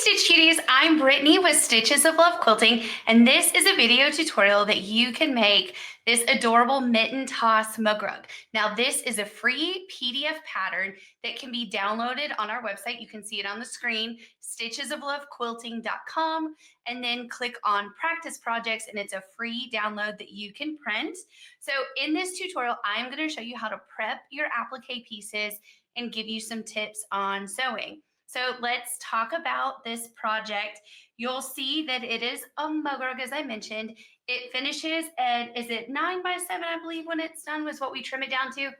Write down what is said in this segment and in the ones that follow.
Stitch Cuties, I'm Brittany with Stitches of Love Quilting, and this is a video tutorial that you can make this adorable Mitten Toss Mug Rug. Now, this is a free PDF pattern that can be downloaded on our website. You can see it on the screen, stitchesoflovequilting.com, and then click on Practice Projects, and it's a free download that you can print. So in this tutorial, I'm going to show you how to prep your applique pieces and give you some tips on sewing. So let's talk about this project. You'll see that it is a mug rug, as I mentioned. It finishes at, is it 9 by 7, I believe, when it's done, was what we trim it down to.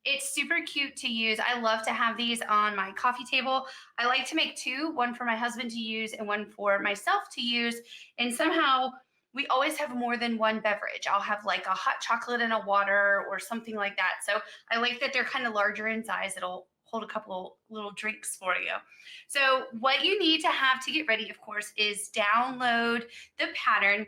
It's super cute to use. I love to have these on my coffee table. I like to make two, one for my husband to use and one for myself to use. And somehow we always have more than one beverage. I'll have like a hot chocolate and a water or something like that. So I like that they're kind of larger in size. It'll hold a couple little drinks for you. So what you need to have to get ready, of course, is download the pattern.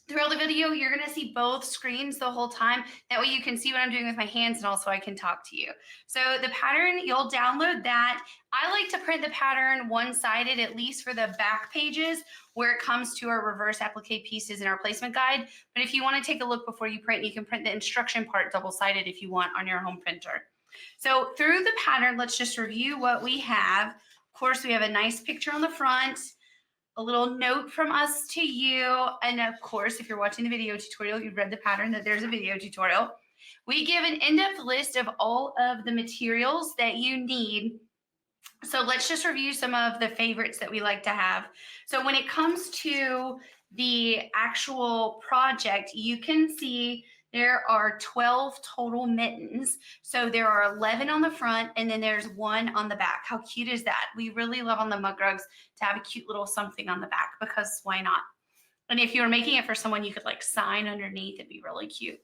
Throughout the video, you're going to see both screens the whole time. That way you can see what I'm doing with my hands and also I can talk to you. So the pattern, you'll download that. I like to print the pattern one-sided, at least for the back pages where it comes to our reverse applique pieces in our placement guide. But if you want to take a look before you print, you can print the instruction part double-sided if you want on your home printer. So through the pattern, let's just review what we have. Of course, we have a nice picture on the front, a little note from us to you. And of course, if you're watching the video tutorial, you've read the pattern that there's a video tutorial. We give an in-depth list of all of the materials that you need. So let's just review some of the favorites that we like to have. So when it comes to the actual project, you can see there are 12 total mittens. So there are 11 on the front and then there's one on the back. How cute is that? We really love on the mug rugs to have a cute little something on the back because why not? And if you were making it for someone, you could like sign underneath. It'd be really cute.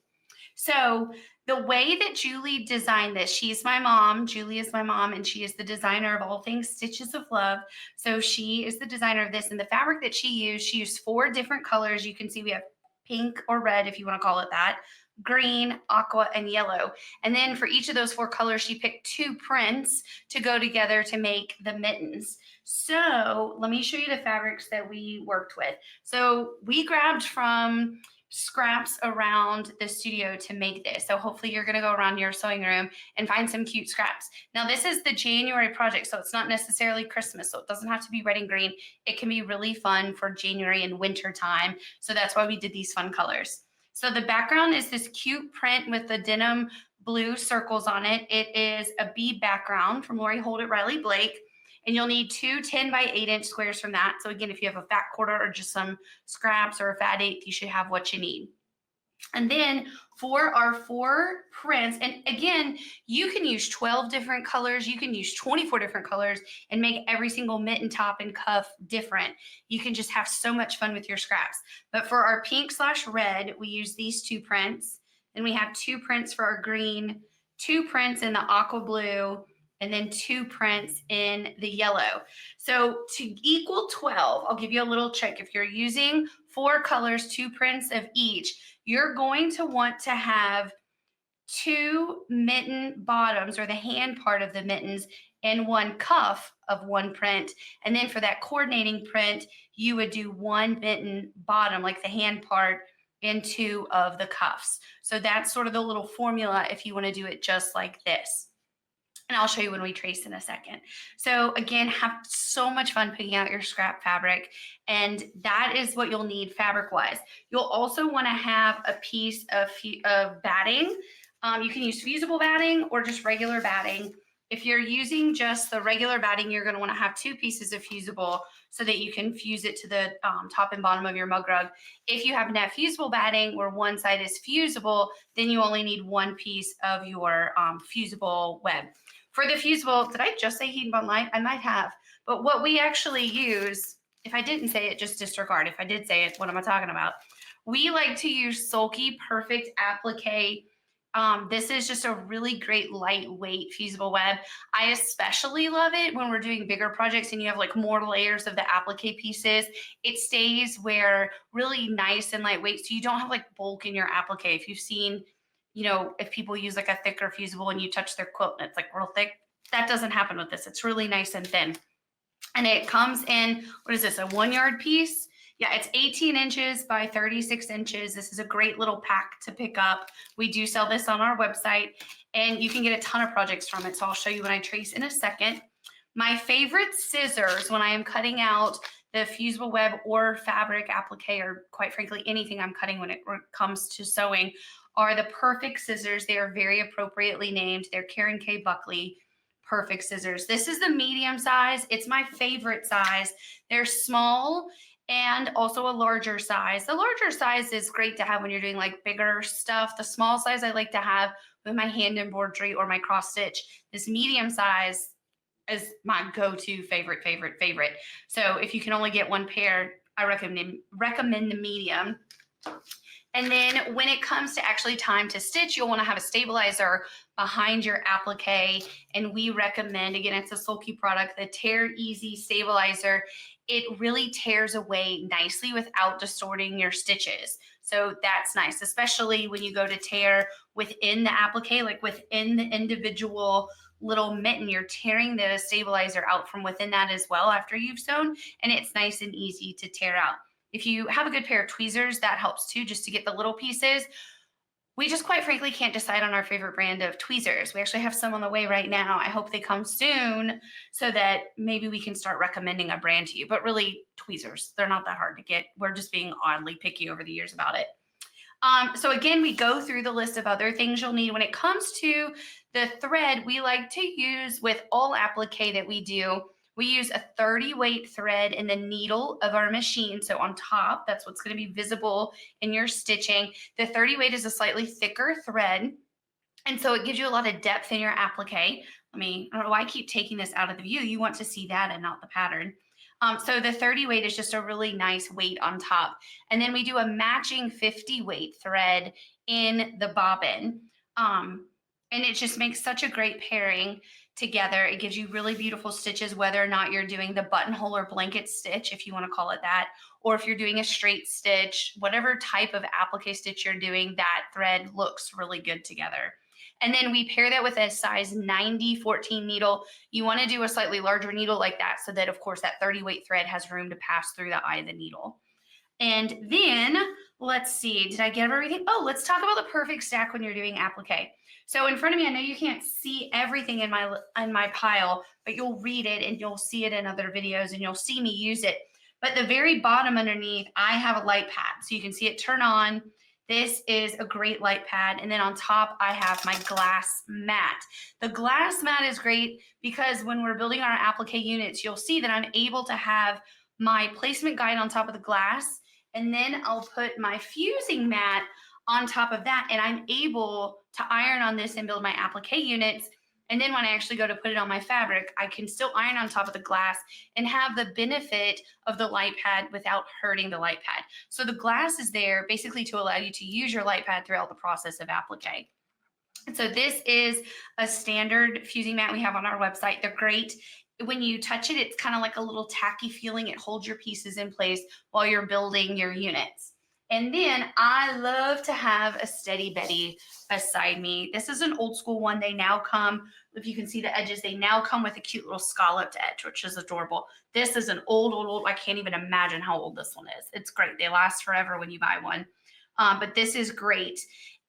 So the way that Julie designed this, she's my mom, Julie is my mom, and she is the designer of all things Stitches of Love. So she is the designer of this, and the fabric that she used 4 different colors. You can see we have pink or red, if you want to call it that, green, aqua, and yellow. And then for each of those 4 colors, she picked 2 prints to go together to make the mittens. So let me show you the fabrics that we worked with. So we grabbed from scraps around the studio to make this. So hopefully you're going to go around your sewing room and find some cute scraps. Now this is the January project, so it's not necessarily Christmas, so it doesn't have to be red and green. It can be really fun for January and winter time. So that's why we did these fun colors. So the background is this cute print with the denim blue circles on it. It is a bead background from Lori Holt at Riley Blake. And you'll need 2 10 by 8 inch squares from that. So again, if you have a fat quarter or just some scraps or a fat eighth, you should have what you need. And then for our 4 prints, and again, you can use 12 different colors. You can use 24 different colors and make every single mitten, top, and cuff different. You can just have so much fun with your scraps. But for our pink/red, we use these 2 prints. Then we have 2 prints for our green, 2 prints in the aqua blue, and then 2 prints in the yellow. So to equal 12, I'll give you a little trick. If you're using 4 colors, 2 prints of each, you're going to want to have 2 mitten bottoms or the hand part of the mittens and 1 cuff of 1 print. And then for that coordinating print, you would do 1 mitten bottom, like the hand part, and 2 of the cuffs. So that's sort of the little formula if you want to do it just like this. And I'll show you when we trace in a second. So again, have so much fun picking out your scrap fabric. And that is what you'll need fabric-wise. You'll also want to have a piece of batting. You can use fusible batting or just regular batting. If you're using just the regular batting, you're going to want to have 2 pieces of fusible so that you can fuse it to the top and bottom of your mug rug. If you happen to have fusible batting where one side is fusible, then you only need 1 piece of your fusible web. For the fusible, did I just say heat and bond light? I might have. But what we actually use, if I didn't say it, just disregard. If I did say it, what am I talking about? We like to use Sulky Perfect Applique. This is just a really great lightweight fusible web. I especially love it when we're doing bigger projects and you have like more layers of the applique pieces. It stays where really nice and lightweight, so you don't have like bulk in your applique. If you've seen, you know, if people use like a thicker fusible and you touch their quilt and it's like real thick, that doesn't happen with this. It's really nice and thin. And it comes in, what is this, a 1 yard piece? Yeah, it's 18 inches by 36 inches. This is a great little pack to pick up. We do sell this on our website, and you can get a ton of projects from it. So I'll show you when I trace in a second. My favorite scissors when I am cutting out the fusible web or fabric applique, or quite frankly, anything I'm cutting when it comes to sewing, are the Perfect scissors. They are very appropriately named. They're Karen K. Buckley Perfect scissors. This is the medium size. It's my favorite size. They're small and also a larger size. The larger size is great to have when you're doing like bigger stuff. The small size I like to have with my hand embroidery or my cross stitch. This medium size is my go-to favorite. So if you can only get one pair, I recommend the medium. And then when it comes to actually time to stitch, you'll want to have a stabilizer behind your applique. And we recommend, again, it's a Sulky product, the Tear Easy Stabilizer. It really tears away nicely without distorting your stitches. So that's nice, especially when you go to tear within the applique, like within the individual little mitten, you're tearing the stabilizer out from within that as well after you've sewn, and it's nice and easy to tear out. If you have a good pair of tweezers, that helps too, just to get the little pieces. We just quite frankly can't decide on our favorite brand of tweezers. We actually have some on the way right now. I hope they come soon so that maybe we can start recommending a brand to you. But really, tweezers, they're not that hard to get. We're just being oddly picky over the years about it. So again, we go through the list of other things you'll need. When it comes to the thread, we like to use, with all applique that we do, we use a 30 weight thread in the needle of our machine. So on top, that's what's going to be visible in your stitching. The 30 weight is a slightly thicker thread, and so it gives you a lot of depth in your applique. I don't know why I keep taking this out of the view. You want to see that and not the pattern. So the 30 weight is just a really nice weight on top. And then we do a matching 50 weight thread in the bobbin. And it just makes such a great pairing together. It gives you really beautiful stitches, whether or not you're doing the buttonhole or blanket stitch, if you want to call it that, or if you're doing a straight stitch, whatever type of applique stitch you're doing, that thread looks really good together. And then we pair that with a size 90 14 needle. You want to do a slightly larger needle like that so that, of course, that 30 weight thread has room to pass through the eye of the needle. And then let's see, did I get everything? Oh, let's talk about the perfect stack when you're doing applique. So in front of me, I know you can't see everything in my pile, but you'll read it and you'll see it in other videos and you'll see me use it. But the very bottom underneath, I have a light pad. So you can see it turn on. This is a great light pad. And then on top, I have my glass mat. The glass mat is great because when we're building our applique units, you'll see that I'm able to have my placement guide on top of the glass. And then I'll put my fusing mat on top of that. And I'm able to iron on this and build my applique units. And then when I actually go to put it on my fabric, I can still iron on top of the glass and have the benefit of the light pad without hurting the light pad. So the glass is there basically to allow you to use your light pad throughout the process of applique. And so this is a standard fusing mat we have on our website. They're great. When you touch it, it's kind of like a little tacky feeling. It holds your pieces in place while you're building your units. And then I love to have a Steady Betty beside me. This is an old school one. They now come, if you can see the edges, they now come with a cute little scalloped edge, which is adorable. This is an old, I can't even imagine how old this one is. It's great. They last forever when you buy one. But this is great.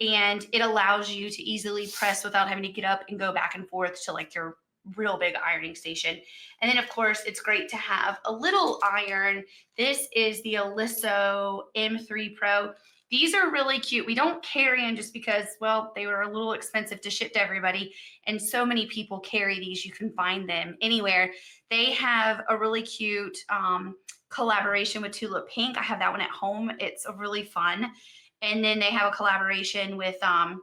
And it allows you to easily press without having to get up and go back and forth to like your real big ironing station. And then of course it's great to have a little iron. This is the Aliso M3 Pro. These are really cute. We don't carry them just because, well, they were a little expensive to ship to everybody. And so many people carry these. You can find them anywhere. They have a really cute collaboration with Tulip Pink. I have that one at home. It's a really fun. And then they have a collaboration with I'm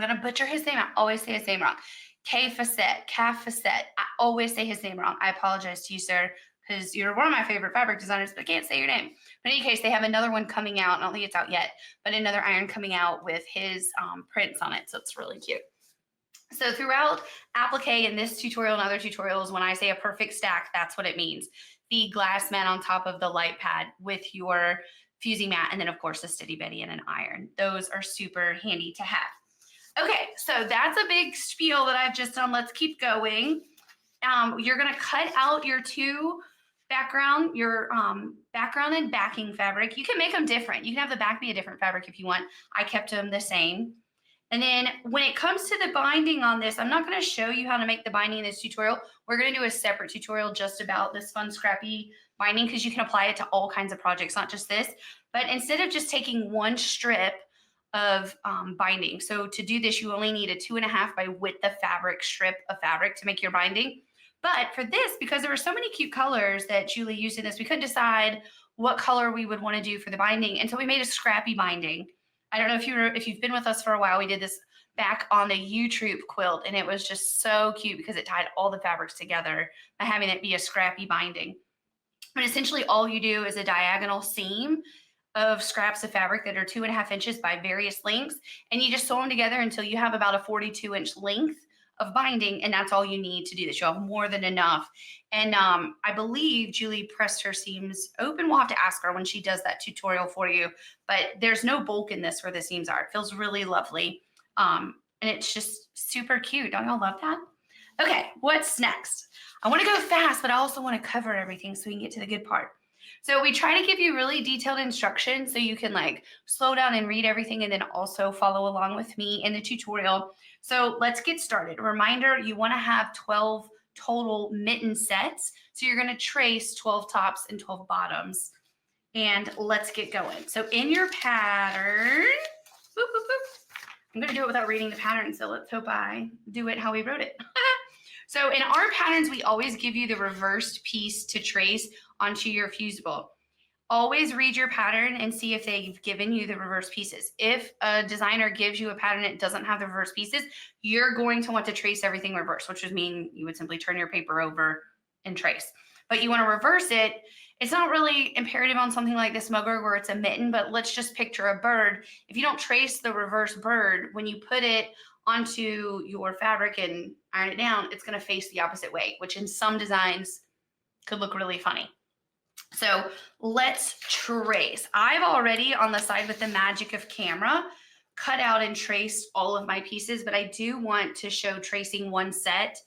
going to butcher his name. I always say his name wrong. Calf Facette. I always say his name wrong. I apologize to you, sir, because you're one of my favorite fabric designers, but I can't say your name. But in any case, they have another one coming out. I don't think it's out yet, but another iron coming out with his prints on it. So it's really cute. So throughout applique in this tutorial and other tutorials, when I say a perfect stack, that's what it means. The glass mat on top of the light pad with your fusing mat, and then of course a Steady Betty and an iron. Those are super handy to have. Okay, so that's a big spiel that I've just done. Let's keep going. you're going to cut out your two background, your background and backing fabric. You can make them different. You can have the back be a different fabric if you want. I kept them the same. And then when it comes to the binding on this, I'm not going to show you how to make the binding in this tutorial. We're going to do a separate tutorial just about this fun scrappy binding because you can apply it to all kinds of projects, not just this. But instead of just taking one strip of binding, so to do this, you only need a 2.5 by width of fabric strip of fabric to make your binding. But for this, because there were so many cute colors that Julie used in this, we couldn't decide what color we would want to do for the binding. And so we made a scrappy binding. I don't know if you've been with us for a while, we did this back on the U-Troop quilt, and it was just so cute because it tied all the fabrics together by having it be a scrappy binding. But essentially all you do is a diagonal seam of scraps of fabric that are 2.5 inches by various lengths, and you just sew them together until you have about a 42-inch length of binding, and that's all you need to do this. You'll have more than enough. And I believe Julie pressed her seams open. We'll have to ask her when she does that tutorial for you, but there's no bulk in this where the seams are. It feels really lovely. And it's just super cute. Don't y'all love that? Okay, what's next? I want to go fast, but I also want to cover everything so we can get to the good part. So we try to give you really detailed instructions so you can like slow down and read everything and then also follow along with me in the tutorial. So let's get started. A reminder, you want to have 12 total mitten sets. So you're going to trace 12 tops and 12 bottoms. And let's get going. So in your pattern, boop, boop, boop. I'm going to do it without reading the pattern. So let's hope I do it how we wrote it. So in our patterns, we always give you the reversed piece to trace onto your fusible. Always read your pattern and see if they've given you the reverse pieces. If a designer gives you a pattern that doesn't have the reverse pieces, you're going to want to trace everything reverse, which would mean you would simply turn your paper over and trace. But you want to reverse it. It's not really imperative on something like this mug rug where it's a mitten, but let's just picture a bird. If you don't trace the reverse bird, when you put it onto your fabric and iron it down, it's going to face the opposite way, which in some designs could look really funny. So let's trace. I've already, on the side with the magic of camera, cut out and traced all of my pieces, but I do want to show tracing one set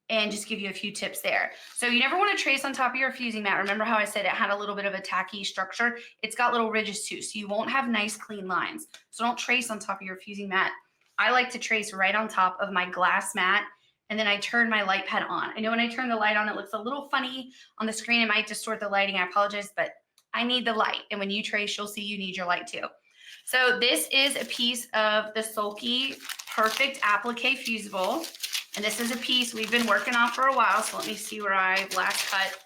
and just give you a few tips there. So you never want to trace on top of your fusing mat. Remember how I said it had a little bit of a tacky structure? It's got little ridges too, so you won't have nice clean lines. So don't trace on top of your fusing mat. I like to trace right on top of my glass mat, and then I turn my light pad on. I know when I turn the light on, it looks a little funny on the screen. It might distort the lighting. I apologize, but I need the light. And when you trace, you'll see you need your light too. So this is a piece of the Sulky Perfect Applique Fusible. And this is a piece we've been working on for a while. So let me see where I last cut.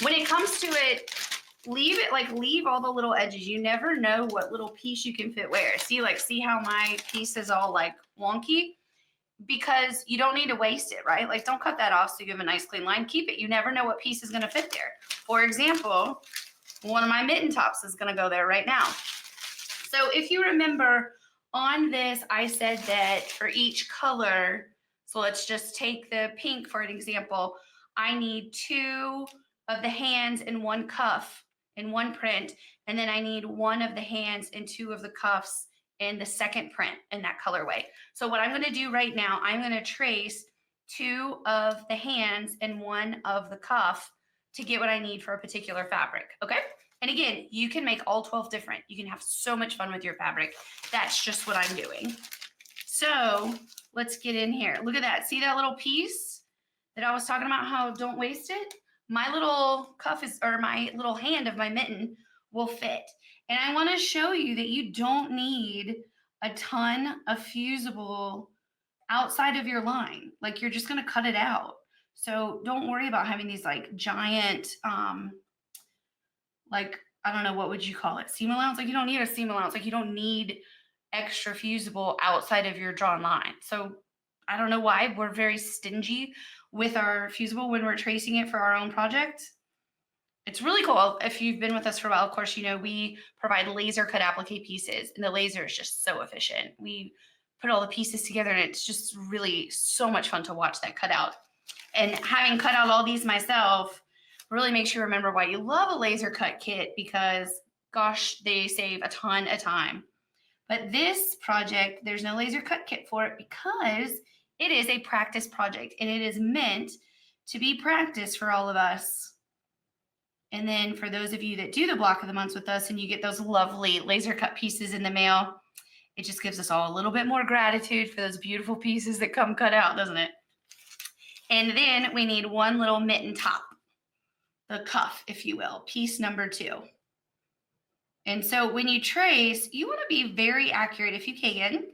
When it comes to it, leave all the little edges. You never know what little piece you can fit where. See how my piece is all like wonky? Because you don't need to waste it, right? Like don't cut that off so you have a nice clean line. Keep it. You never know what piece is going to fit there. For example, one of my mitten tops is going to go there right now. So if you remember on this, I said that for each color, so let's just take the pink for an example. I need 2 of the hands and 1 cuff in one print. And then I need 1 of the hands and 2 of the cuffs in the second print in that colorway. So what I'm going to do right now, I'm going to trace 2 of the hands and 1 of the cuff to get what I need for a particular fabric. Okay. And again, you can make all 12 different. You can have so much fun with your fabric. That's just what I'm doing. So let's get in here. Look at that. See that little piece that I was talking about, how don't waste it? My little cuff or my little hand of my mitten will fit. And I want to show you that you don't need a ton of fusible outside of your line. Like you're just going to cut it out. So don't worry about having these like giant, like, I don't know, what would you call it? Seam allowance? Like you don't need a seam allowance. Like you don't need extra fusible outside of your drawn line. So I don't know why we're very stingy with our fusible when we're tracing it for our own project. It's really cool. If you've been with us for a while, of course, you know, we provide laser cut applique pieces, and the laser is just so efficient. We put all the pieces together and it's just really so much fun to watch that cut out. And having cut out all these myself really makes you remember why you love a laser cut kit, because gosh, they save a ton of time. But this project, there's no laser cut kit for it because It is a practice project, and it is meant to be practice for all of us. And then for those of you that do the block of the months with us and you get those lovely laser cut pieces in the mail, it just gives us all a little bit more gratitude for those beautiful pieces that come cut out, doesn't it? And then we need one little mitten top, the cuff, if you will, piece number 2. And so when you trace, you want to be very accurate if you can,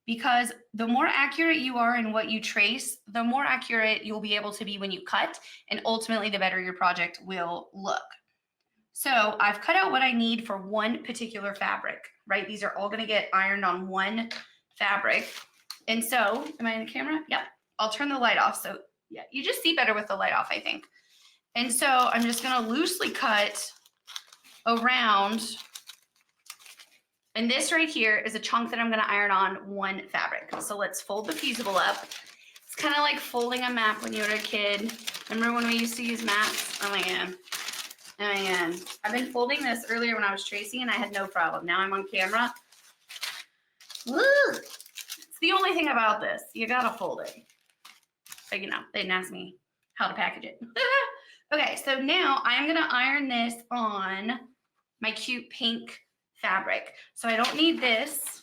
because the more accurate you are in what you trace, the more accurate you'll be able to be when you cut, and ultimately the better your project will look. So I've cut out what I need for one particular fabric, right? These are all going to get ironed on one fabric. And so, am I in the camera? Yep. I'll turn the light off. So yeah, you just see better with the light off, I think. And so I'm just going to loosely cut around. And this right here is a chunk that I'm going to iron on one fabric. So let's fold the fusible up. It's kind of like folding a map when you were a kid. Remember when we used to use maps? Oh my God. Oh my God. I've been folding this earlier when I was tracing and I had no problem. Now I'm on camera. Woo! It's the only thing about this. You got to fold it. But you know, they didn't ask me how to package it. Okay, so now I'm going to iron this on my cute pink fabric. So I don't need this,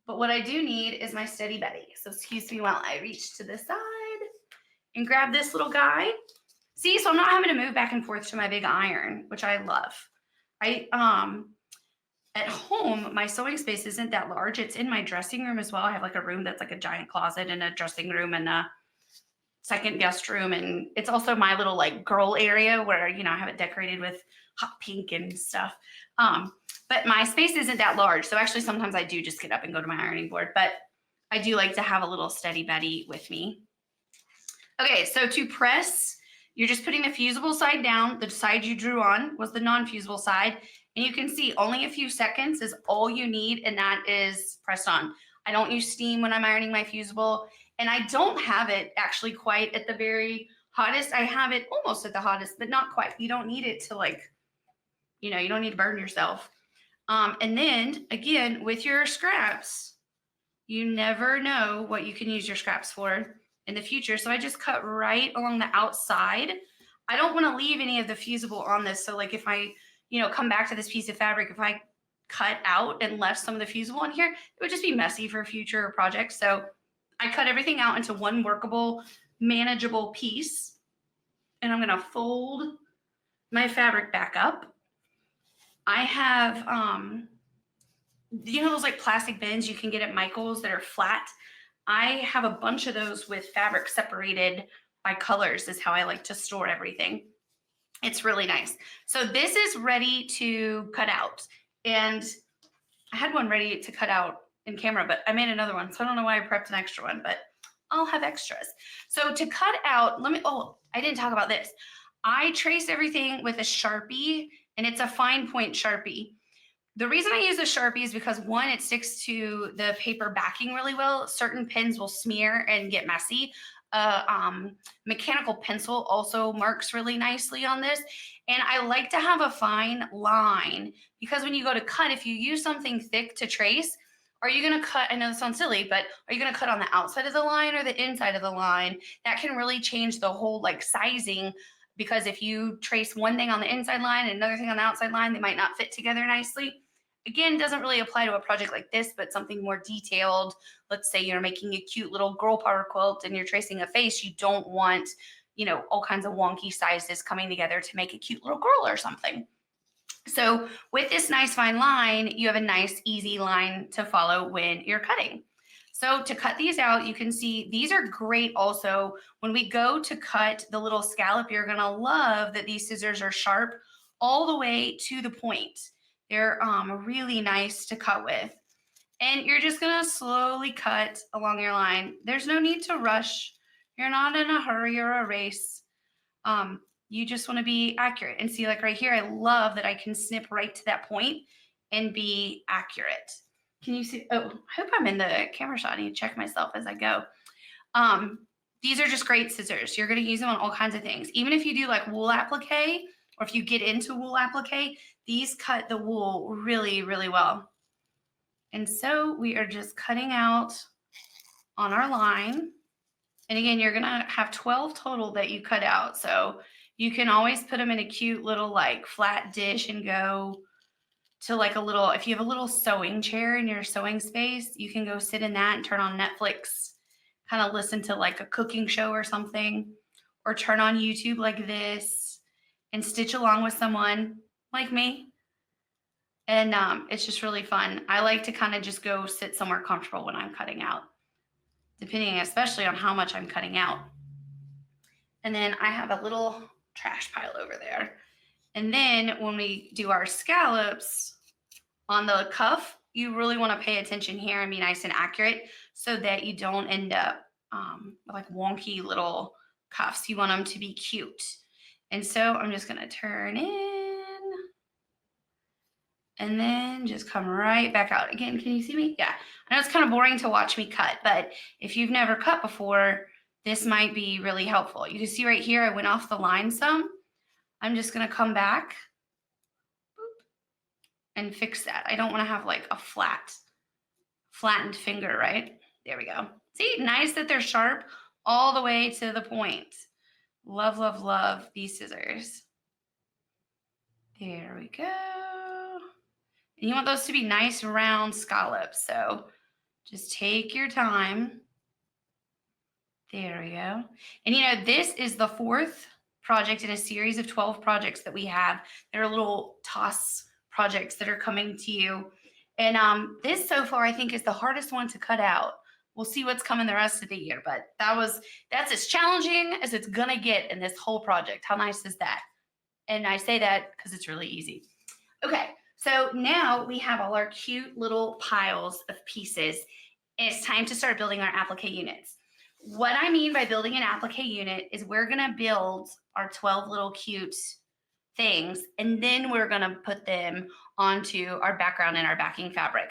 but what I do need is my Steady Betty. So excuse me while I reach to the side and grab this little guy. See, so I'm not having to move back and forth to my big iron, which I love. At home, my sewing space isn't that large. It's in my dressing room as well. I have like a room that's like a giant closet and a dressing room and a second guest room. And it's also my little like girl area where, you know, I have it decorated with hot pink and stuff. But my space isn't that large. So actually sometimes I do just get up and go to my ironing board, but I do like to have a little Steady Betty with me. Okay, so to press, you're just putting the fusible side down. The side you drew on was the non-fusible side. And you can see only a few seconds is all you need, and that is pressed on. I don't use steam when I'm ironing my fusible, and I don't have it actually quite at the very hottest. I have it almost at the hottest, but not quite. You don't need it to like, you know, you don't need to burn yourself. And then again, with your scraps, you never know what you can use your scraps for in the future. So I just cut right along the outside. I don't want to leave any of the fusible on this. So like if I, you know, come back to this piece of fabric, if I cut out and left some of the fusible in here, it would just be messy for future projects. So I cut everything out into one workable, manageable piece. And I'm going to fold my fabric back up. I have, you know, those like plastic bins you can get at Michael's that are flat. I have a bunch of those with fabric separated by colors is how I like to store everything. It's really nice. So this is ready to cut out. And I had one ready to cut out in camera, but I made another one. So I don't know why I prepped an extra one, but I'll have extras. So to cut out, I didn't talk about this. I trace everything with a Sharpie, and it's a fine point Sharpie. The reason I use a Sharpie is because one, it sticks to the paper backing really well. Certain pens will smear and get messy. Mechanical pencil also marks really nicely on this. And I like to have a fine line because when you go to cut, if you use something thick to trace, are you going to cut? I know this sounds silly, but are you going to cut on the outside of the line or the inside of the line? That can really change the whole like sizing, because if you trace one thing on the inside line and another thing on the outside line, they might not fit together nicely. Again, doesn't really apply to a project like this, but something more detailed. Let's say you're making a cute little girl power quilt and you're tracing a face. You don't want, you know, all kinds of wonky sizes coming together to make a cute little girl or something. So with this nice fine line, you have a nice easy line to follow when you're cutting. So to cut these out, you can see these are great also. When we go to cut the little scallop, you're gonna love that these scissors are sharp all the way to the point. They're really nice to cut with. And you're just gonna slowly cut along your line. There's no need to rush. You're not in a hurry or a race. You just wanna be accurate. And see, like right here, I love that I can snip right to that point and be accurate. Can you see? Oh, I hope I'm in the camera shot. I need to check myself as I go. These are just great scissors. You're gonna use them on all kinds of things. Even if you do like wool applique, or if you get into wool applique, these cut the wool really, really well. And so we are just cutting out on our line. And again, you're gonna have 12 total that you cut out. So you can always put them in a cute little like flat dish and go to like a little, if you have a little sewing chair in your sewing space, you can go sit in that and turn on Netflix, kind of listen to like a cooking show or something, or turn on YouTube like this and stitch along with someone like me. And it's just really fun. I like to kind of just go sit somewhere comfortable when I'm cutting out, depending especially on how much I'm cutting out. And then I have a little trash pile over there. And then when we do our scallops on the cuff, you really want to pay attention here and be nice and accurate so that you don't end up with like wonky little cuffs. You want them to be cute. And so I'm just going to turn in and then just come right back out. Again, can you see me? Yeah. I know it's kind of boring to watch me cut, but if you've never cut before, this might be really helpful. You can see right here, I went off the line some. I'm just going to come back and fix that. I don't want to have like a flattened finger, right? There we go. See, nice that they're sharp all the way to the point. Love, love, love these scissors. There we go. And you want those to be nice round scallops. So just take your time. There we go. And you know, this is the 4th project in a series of 12 projects that we have. They're little toss projects that are coming to you. And this so far, I think, is the hardest one to cut out. We'll see what's coming the rest of the year, but that's as challenging as it's gonna get in this whole project. How nice is that? And I say that because it's really easy. Okay, so now we have all our cute little piles of pieces. And it's time to start building our applique units. What I mean by building an applique unit is we're gonna build our 12 little cute things, and then we're gonna put them onto our background and our backing fabric.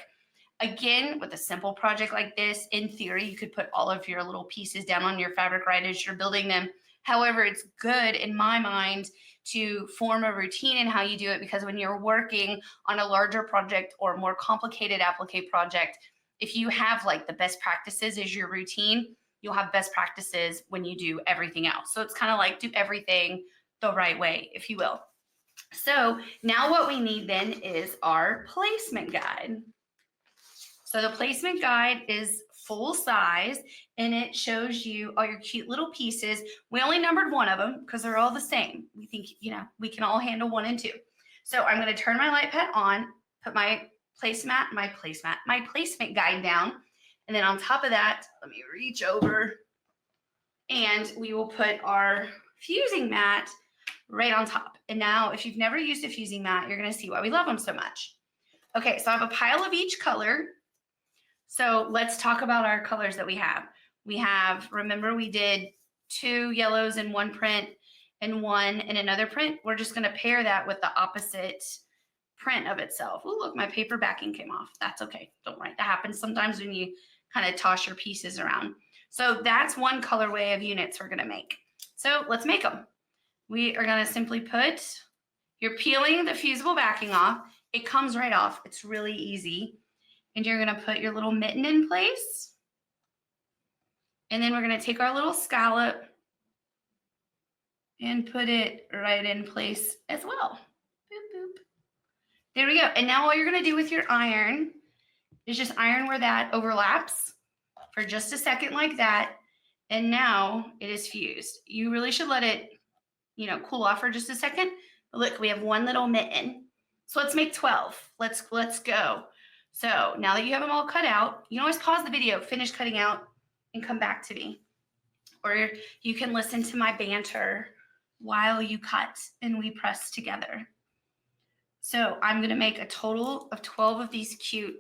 Again, with a simple project like this, in theory, you could put all of your little pieces down on your fabric right as you're building them. However, it's good in my mind to form a routine in how you do it, because when you're working on a larger project or more complicated applique project, if you have like the best practices as your routine, you'll have best practices when you do everything else. So it's kind of like do everything the right way, if you will. So now what we need then is our placement guide. So the placement guide is full size and it shows you all your cute little pieces. We only numbered one of them because they're all the same. We think, you know, we can all handle 1 and 2. So I'm going to turn my light pad on, put my placement guide down. And then on top of that, let me reach over and we will put our fusing mat right on top. And now if you've never used a fusing mat, you're going to see why we love them so much. Okay, so I have a pile of each color. So let's talk about our colors that we have. We have, remember we did 2 yellows in one print and 1 in another print. We're just going to pair that with the opposite print of itself. Oh, look, my paper backing came off. That's okay. Don't worry. That happens sometimes when you kind of toss your pieces around. So that's one colorway of units we're going to make. So let's make them. We are going to simply put, you're peeling the fusible backing off. It comes right off. It's really easy. And you're going to put your little mitten in place. And then we're going to take our little scallop and put it right in place as well. Boop, boop. There we go. And now all you're going to do with your iron is just iron where that overlaps for just a second like that. And now it is fused. You really should let it, you know, cool off for just a second. But look, we have 1 little mitten. So let's make 12. Let's go. So now that you have them all cut out, you can always pause the video, finish cutting out, and come back to me. Or you can listen to my banter while you cut and we press together. So I'm going to make a total of 12 of these cute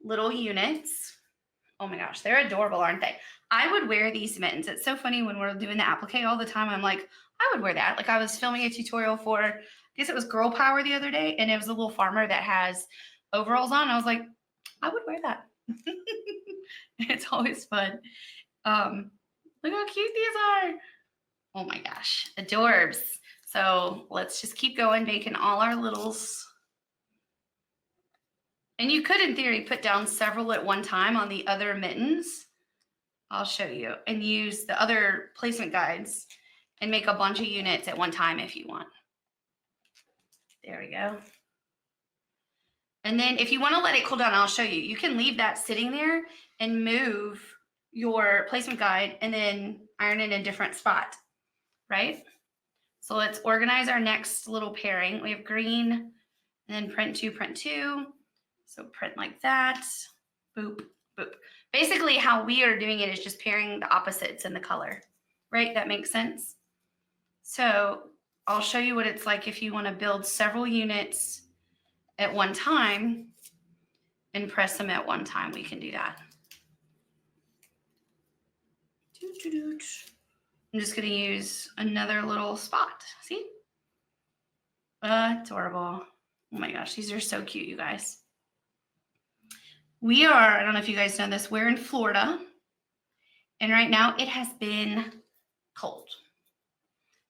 little units. Oh my gosh, they're adorable, aren't they? I would wear these mittens. It's so funny when we're doing the applique all the time. I'm like, I would wear that. Like I was filming a tutorial for, I guess it was Girl Power the other day, and it was a little farmer that has overalls on. I was like, I would wear that. It's always fun. Look how cute these are. Oh my gosh, adorbs. So let's just keep going, making all our littles. And you could, in theory, put down several at one time on the other mittens. I'll show you, and use the other placement guides and make a bunch of units at one time if you want. There we go. And then if you want to let it cool down, I'll show you. You can leave that sitting there and move your placement guide and then iron it in a different spot, right? So let's organize our next little pairing. We have green and then print two. So print like that, boop, boop. Basically how we are doing it is just pairing the opposites in the color, right? That makes sense. So I'll show you what it's like if you want to build several units at one time and press them at one time. We can do that. I'm just going to use another little spot. See? Adorable. Oh my gosh, these are so cute, you guys. We are, I don't know if you guys know this, we're in Florida. And right now it has been cold.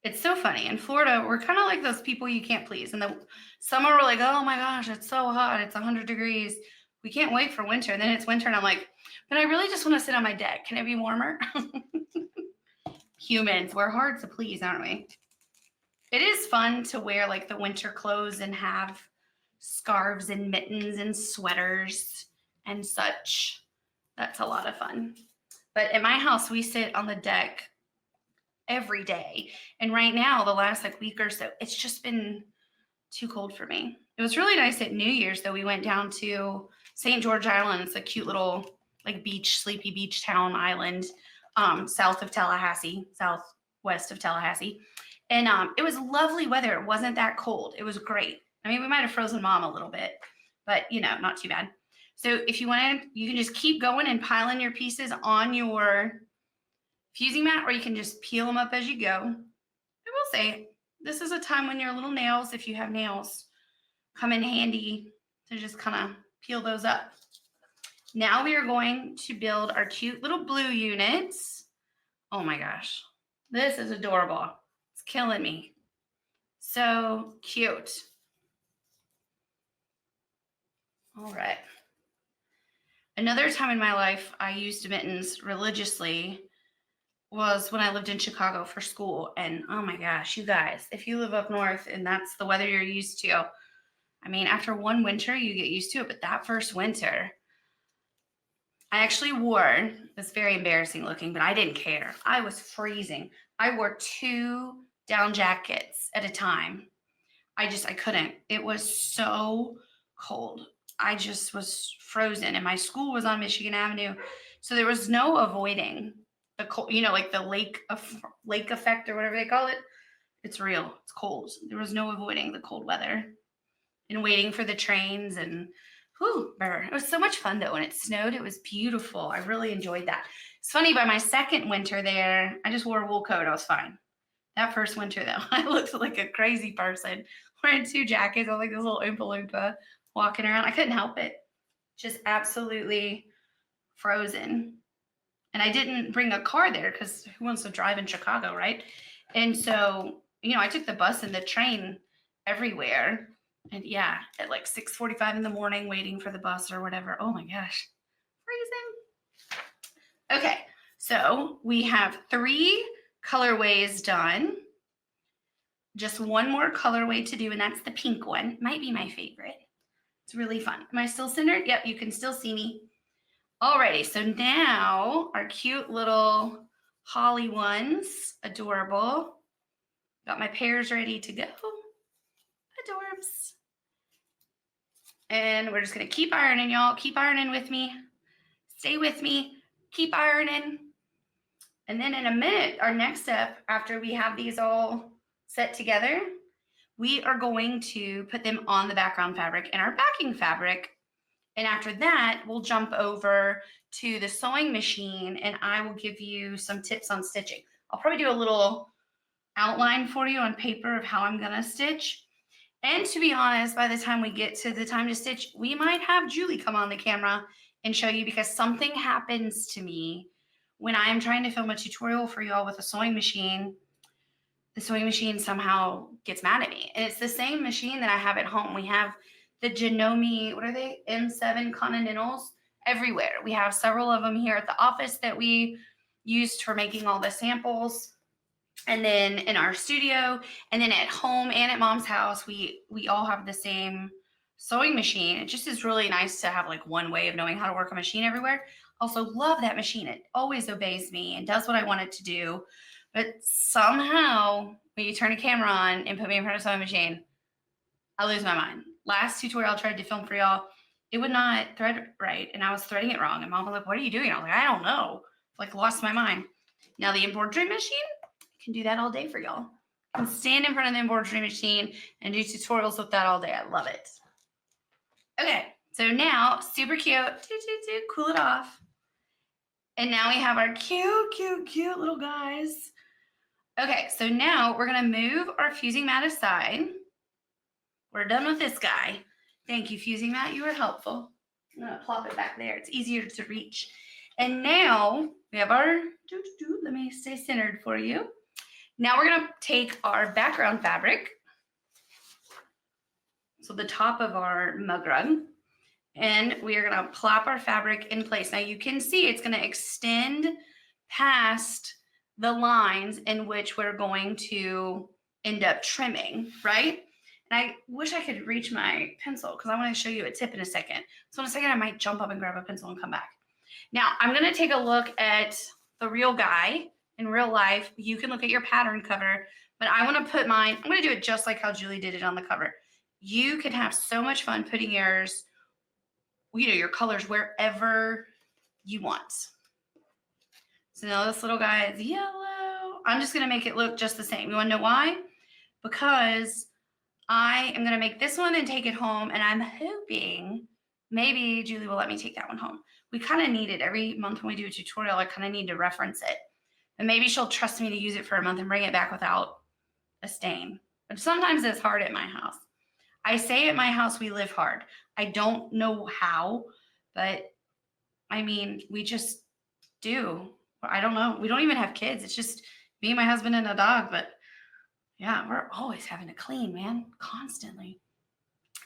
It's so funny. In Florida, we're kind of like those people you can't please. In the summer, we're like, oh my gosh, it's so hot. It's 100 degrees. We can't wait for winter. And then it's winter and I'm like, but I really just want to sit on my deck. Can it be warmer? Humans, we're hard to please, aren't we? It is fun to wear like the winter clothes and have scarves and mittens and sweaters and such. That's a lot of fun. But at my house, we sit on the deck every day. And right now, the last like week or so, it's just been too cold for me. It was really nice at New Year's though. We went down to St. George Island. It's a cute little like beach, sleepy beach town island, south of Tallahassee, southwest of Tallahassee. And it was lovely weather. It wasn't that cold. It was great. I mean, we might have frozen mom a little bit, but you know, not too bad. So if you want to, you can just keep going and piling your pieces on your fusing mat, or you can just peel them up as you go. I will say, this is a time when your little nails, if you have nails, come in handy to just kind of peel those up. Now we are going to build our cute little blue units. Oh my gosh, this is adorable. It's killing me. So cute. All right. Another time in my life I used mittens religiously was when I lived in Chicago for school. And oh my gosh, you guys, if you live up north and that's the weather you're used to, I mean, after one winter, you get used to it. But that first winter, I actually wore, it's very embarrassing looking, but I didn't care. I was freezing. I wore 2 down jackets at a time. I couldn't. It was so cold. I just was frozen. And my school was on Michigan Avenue. So there was no avoiding the cold, you know, like the lake effect or whatever they call it. It's real. It's cold. There was no avoiding the cold weather and waiting for the trains. And it was so much fun though. When it snowed, it was beautiful. I really enjoyed that. It's funny, by my second winter there, I just wore a wool coat. I was fine. That first winter though, I looked like a crazy person wearing 2 jackets. I was like this little Oompa Loompa walking around. I couldn't help it. Just absolutely frozen. And I didn't bring a car there because who wants to drive in Chicago, right? And so, you know, I took the bus and the train everywhere. And yeah, at like 6:45 in the morning, waiting for the bus or whatever. Oh my gosh, freezing. Okay, so we have 3 colorways done. Just one more colorway to do, and that's the pink one. It might be my favorite. It's really fun. Am I still centered? Yep, you can still see me. Alrighty, so now our cute little holly ones, adorable. Got my pairs ready to go. Adorbs. And we're just gonna keep ironing, y'all. Keep ironing with me. Stay with me. Keep ironing. And then in a minute, our next step, after we have these all set together, we are going to put them on the background fabric and our backing fabric. And after that, we'll jump over to the sewing machine and I will give you some tips on stitching. I'll probably do a little outline for you on paper of how I'm gonna stitch. And to be honest, by the time we get to the time to stitch, we might have Julie come on the camera and show you, because something happens to me when I am trying to film a tutorial for y'all with a sewing machine. The sewing machine somehow gets mad at me. And it's the same machine that I have at home. We have the Janome, what are they? M7 Continentals. everywhere. We have several of them here at the office that we used for making all the samples. And then in our studio, and then at home and at mom's house, we all have the same sewing machine. It just is really nice to have like one way of knowing how to work a machine everywhere. Also love that machine. It always obeys me and does what I want it to do. But somehow when you turn a camera on and put me in front of a sewing machine, I lose my mind. Last tutorial I tried to film for y'all, it would not thread right, and I was threading it wrong. And mom was like, "What are you doing?" I was like, "I don't know." Like lost my mind. Now the embroidery machine, can do that all day for y'all. I can stand in front of the embroidery machine and do tutorials with that all day. I love it. Okay, so now, super cute. Cool it off. And now we have our cute little guys. Okay, so now we're gonna move our fusing mat aside. We're done with this guy. Thank you, fusing mat, you were helpful. I'm gonna plop it back there. It's easier to reach. And now we have our, let me stay centered for you. Now we're gonna take our background fabric, so the top of our mug rug, and we are gonna plop our fabric in place. Now you can see it's gonna extend past the lines in which we're going to end up trimming, right? And I wish I could reach my pencil because I want to show you a tip in a second. So in a second, I might jump up and grab a pencil and come back. Now I'm gonna take a look at the real guy in real life. You can look at your pattern cover, but I want to put mine, I'm going to do it just like how Julie did it on the cover. You can have so much fun putting yours, you know, your colors wherever you want. So now this little guy is yellow. I'm just going to make it look just the same. You want to know why? Because I am going to make this one and take it home, and I'm hoping maybe Julie will let me take that one home. We kind of need it every month when we do a tutorial. I kind of need to reference it. And maybe she'll trust me to use it for a month and bring it back without a stain. But sometimes it's hard at my house. I say at my house we live hard. I don't know how, but I mean, we just do. I don't know. We don't even have kids. It's just me, my husband, and a dog. But yeah, we're always having to clean, man, constantly.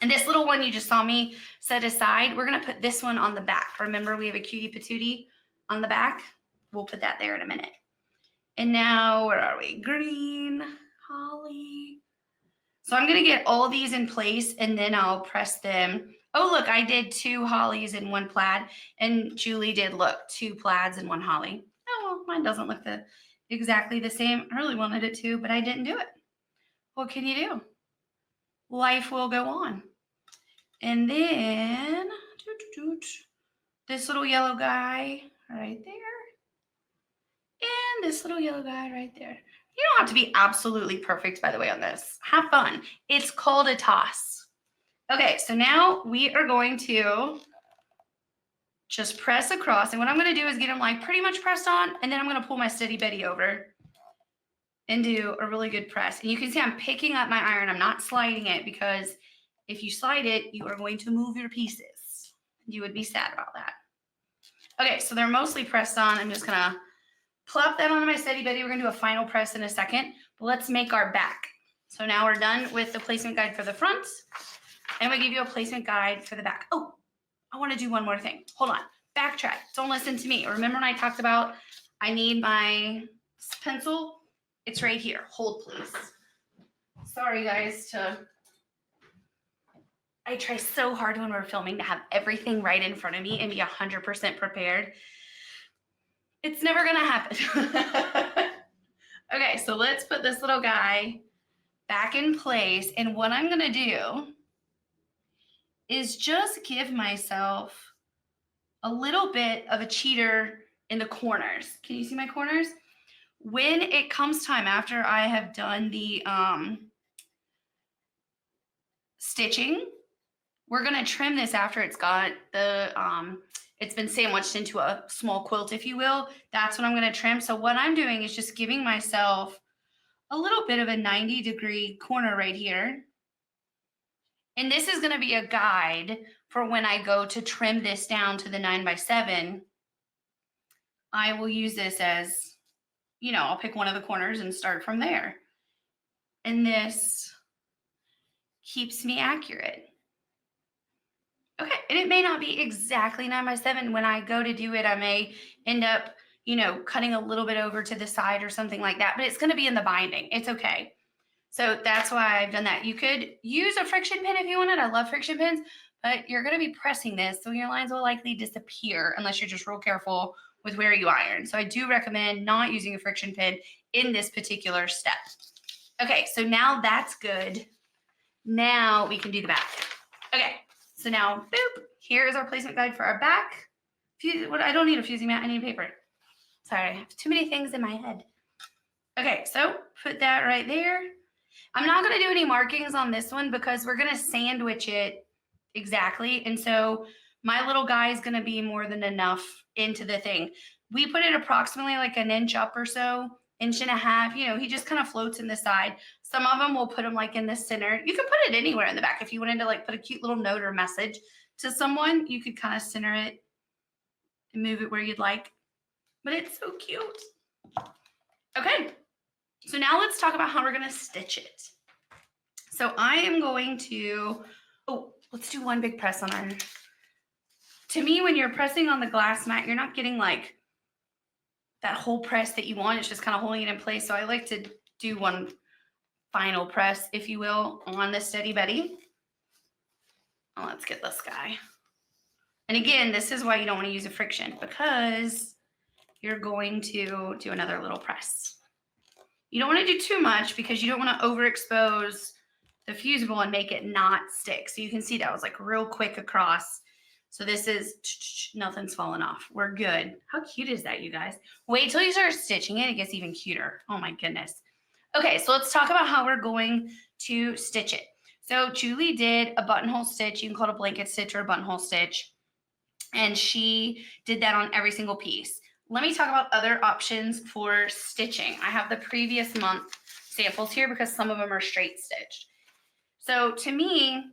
And this little one you just saw me set aside, we're going to put this one on the back. Remember, we have a cutie patootie on the back. We'll put that there in a minute. And now, where are we? Green, holly. So I'm going to get all these in place, and then I'll press them. Oh, look, I did 2 hollies and 1 plaid, and Julie did, look, 2 plaids and 1 holly. Oh, well, mine doesn't look exactly the same. I really wanted it to, but I didn't do it. What can you do? Life will go on. And then this little yellow guy right there. And this little yellow guy right there. You don't have to be absolutely perfect, by the way, on this. Have fun. It's called a toss. Okay, so now we are going to just press across. And what I'm going to do is get them like pretty much pressed on. And then I'm going to pull my Steady Betty over and do a really good press. And you can see I'm picking up my iron. I'm not sliding it, because if you slide it, you are going to move your pieces. You would be sad about that. Okay, so they're mostly pressed on. I'm just going to plop that onto my Steady Betty. We're going to do a final press in a second, but let's make our back. So now we're done with the placement guide for the front, and we give you a placement guide for the back. Oh, I want to do one more thing. Hold on. Backtrack. Don't listen to me. Remember when I talked about I need my pencil? It's right here. Hold, please. Sorry, guys. I try so hard when we're filming to have everything right in front of me and be 100% prepared. It's never going to happen. Okay, so let's put this little guy back in place. And what I'm going to do is just give myself a little bit of a cheater in the corners. Can you see my corners? When it comes time, after I have done the stitching, we're going to trim this after it's got the, it's been sandwiched into a small quilt, if you will. That's what I'm going to trim. So what I'm doing is just giving myself a little bit of a 90-degree corner right here. And this is going to be a guide for when I go to trim this down to the 9x7. I will use this as, you know, I'll pick one of the corners and start from there. And this keeps me accurate. Okay, and it may not be exactly 9 by 7. When I go to do it, I may end up, cutting a little bit over to the side or something like that, but it's going to be in the binding. It's okay. So that's why I've done that. You could use a friction pin if you wanted. I love friction pins, but you're going to be pressing this, so your lines will likely disappear unless you're just real careful with where you iron. So I do recommend not using a friction pin in this particular step. Okay, so now that's good. Now we can do the back. Okay, so now, boop, here is our placement guide for our back. I don't need a fusing mat, I need paper. Sorry, I have too many things in my head. Okay, so put that right there. I'm not going to do any markings on this one because we're going to sandwich it exactly. And so my little guy is going to be more than enough into the thing. We put it approximately like an inch up or so, inch and a half. He just kind of floats in the side. Some of them will put them like in the center. You can put it anywhere in the back. If you wanted to like put a cute little note or message to someone, you could kind of center it and move it where you'd like. But it's so cute. Okay. So now let's talk about how we're going to stitch it. So I am going to, let's do one big press on our, to me, when you're pressing on the glass mat, you're not getting like that whole press that you want. It's just kind of holding it in place. So I like to do one final press, if you will, on the Steady Betty. Oh, let's get this guy. And again, this is why you don't want to use a friction, because you're going to do another little press. You don't want to do too much because you don't want to overexpose the fusible and make it not stick. So you can see that was like real quick across. So this is, nothing's falling off. We're good. How cute is that, you guys? Wait till you start stitching it. It gets even cuter. Oh my goodness. Okay, so let's talk about how we're going to stitch it. So Julie did a buttonhole stitch. You can call it a blanket stitch or a buttonhole stitch. And she did that on every single piece. Let me talk about other options for stitching. I have the previous month samples here because some of them are straight stitched. So to me,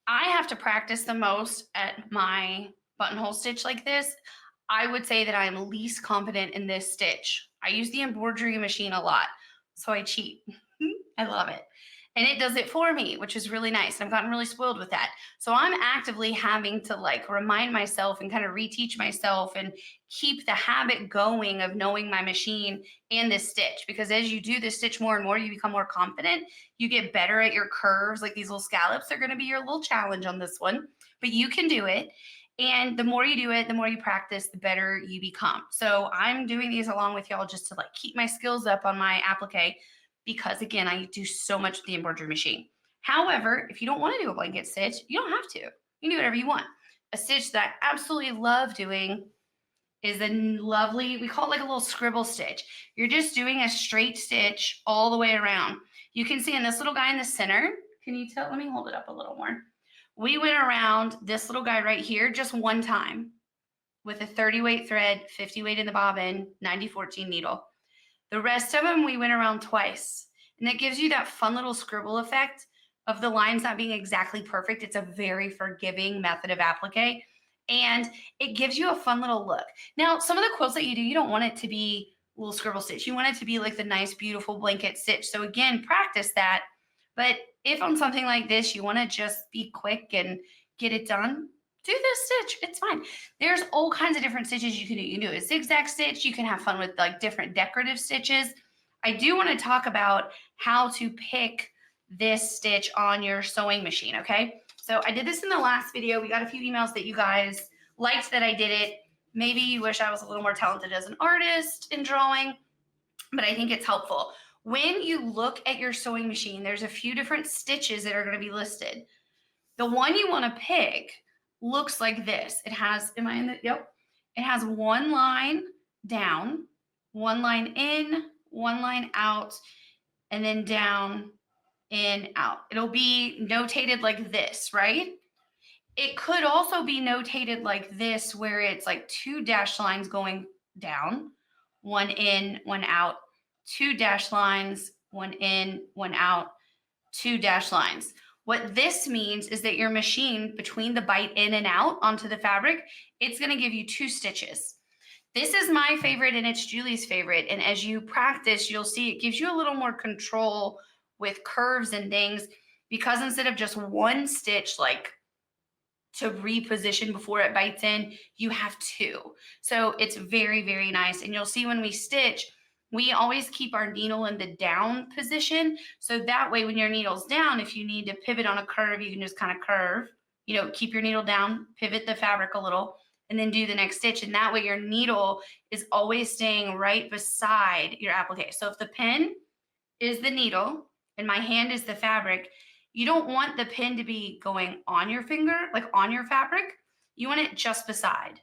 I have to practice the most at my buttonhole stitch like this. I would say that I'm least confident in this stitch. I use the embroidery machine a lot, so I cheat. I love it. And it does it for me, which is really nice. I've gotten really spoiled with that. So I'm actively having to like remind myself and kind of reteach myself and keep the habit going of knowing my machine and this stitch. Because as you do this stitch more and more, you become more confident. You get better at your curves. Like these little scallops are going to be your little challenge on this one, but you can do it. And the more you do it, the more you practice, the better you become. So I'm doing these along with y'all just to like keep my skills up on my applique, because again, I do so much with the embroidery machine. However, if you don't want to do a blanket stitch, you don't have to. You can do whatever you want. A stitch that I absolutely love doing is a lovely, we call it like a little scribble stitch. You're just doing a straight stitch all the way around. You can see in this little guy in the center, can you tell? Let me hold it up a little more. We went around this little guy right here just one time with a 30 weight thread, 50 weight in the bobbin, 90-14 needle. The rest of them, we went around twice. And that gives you that fun little scribble effect of the lines not being exactly perfect. It's a very forgiving method of applique. And it gives you a fun little look. Now, some of the quilts that you do, you don't want it to be a little scribble stitch. You want it to be like the nice, beautiful blanket stitch. So again, practice that. But if on something like this, you want to just be quick and get it done, do this stitch. It's fine. There's all kinds of different stitches you can do. You can do a zigzag stitch. You can have fun with like different decorative stitches. I do want to talk about how to pick this stitch on your sewing machine, okay? So I did this in the last video. We got a few emails that you guys liked that I did it. Maybe you wish I was a little more talented as an artist in drawing, but I think it's helpful. When you look at your sewing machine, there's a few different stitches that are going to be listed. The one you want to pick looks like this. It has, yep. It has one line down, one line in, one line out, and then down, in, out. It'll be notated like this, right? It could also be notated like this, where it's like two dashed lines going down, one in, one out, two dashed lines, one in, one out, two dashed lines. What this means is that your machine, between the bite in and out onto the fabric, it's going to give you two stitches. This is my favorite and it's Julie's favorite. And as you practice, you'll see it gives you a little more control with curves and things, because instead of just one stitch, like to reposition before it bites in, you have 2. So it's very, very nice. And you'll see when we stitch, we always keep our needle in the down position. So that way, when your needle's down, if you need to pivot on a curve, you can just kind of curve, you know, keep your needle down, pivot the fabric a little, and then do the next stitch. And that way your needle is always staying right beside your applique. So if the pin is the needle and my hand is the fabric, you don't want the pin to be going on your finger, like on your fabric. You want it just beside,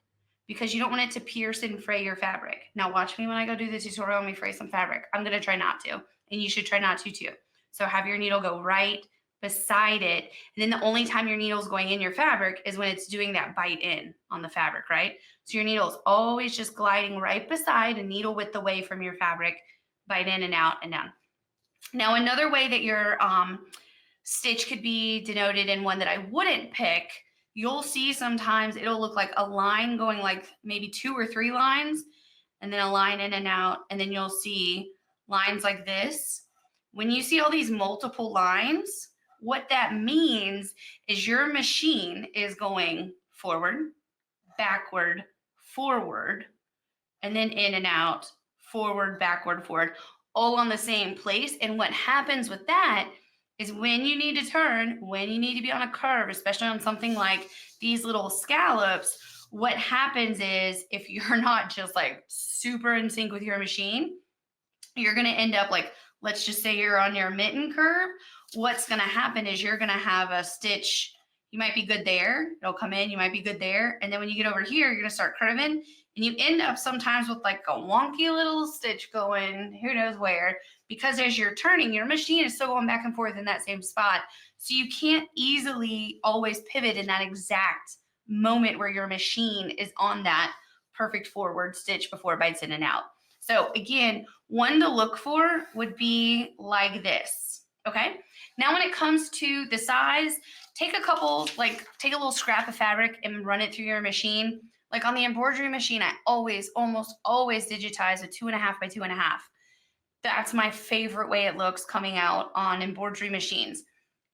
because you don't want it to pierce and fray your fabric. Now watch me when I go do the tutorial and we fray some fabric. I'm gonna try not to, and you should try not to too. So have your needle go right beside it. And then the only time your needle's going in your fabric is when it's doing that bite in on the fabric, right? So your needle's always just gliding right beside, a needle width away from your fabric, bite in and out and down. Now, another way that your stitch could be denoted, and one that I wouldn't pick, you'll see sometimes it'll look like a line going like maybe 2 or 3 lines, and then a line in and out, and then you'll see lines like this. When you see all these multiple lines, what that means is your machine is going forward, backward, forward, and then in and out, forward, backward, forward, all on the same place. And what happens with that is when you need to turn, when you need to be on a curve, especially on something like these little scallops, what happens is if you're not just like super in sync with your machine, you're going to end up like, let's just say you're on your mitten curve. What's going to happen is you're going to have a stitch. You might be good there. It'll come in. You might be good there. And then when you get over here, you're going to start curving. And you end up sometimes with like a wonky little stitch going who knows where, because as you're turning, your machine is still going back and forth in that same spot. So you can't easily always pivot in that exact moment where your machine is on that perfect forward stitch before it bites in and out. So again, one to look for would be like this. Okay. Now, when it comes to the size, take a little scrap of fabric and run it through your machine. Like on the embroidery machine, I almost always digitize a 2.5 by 2.5. That's my favorite way it looks coming out on embroidery machines.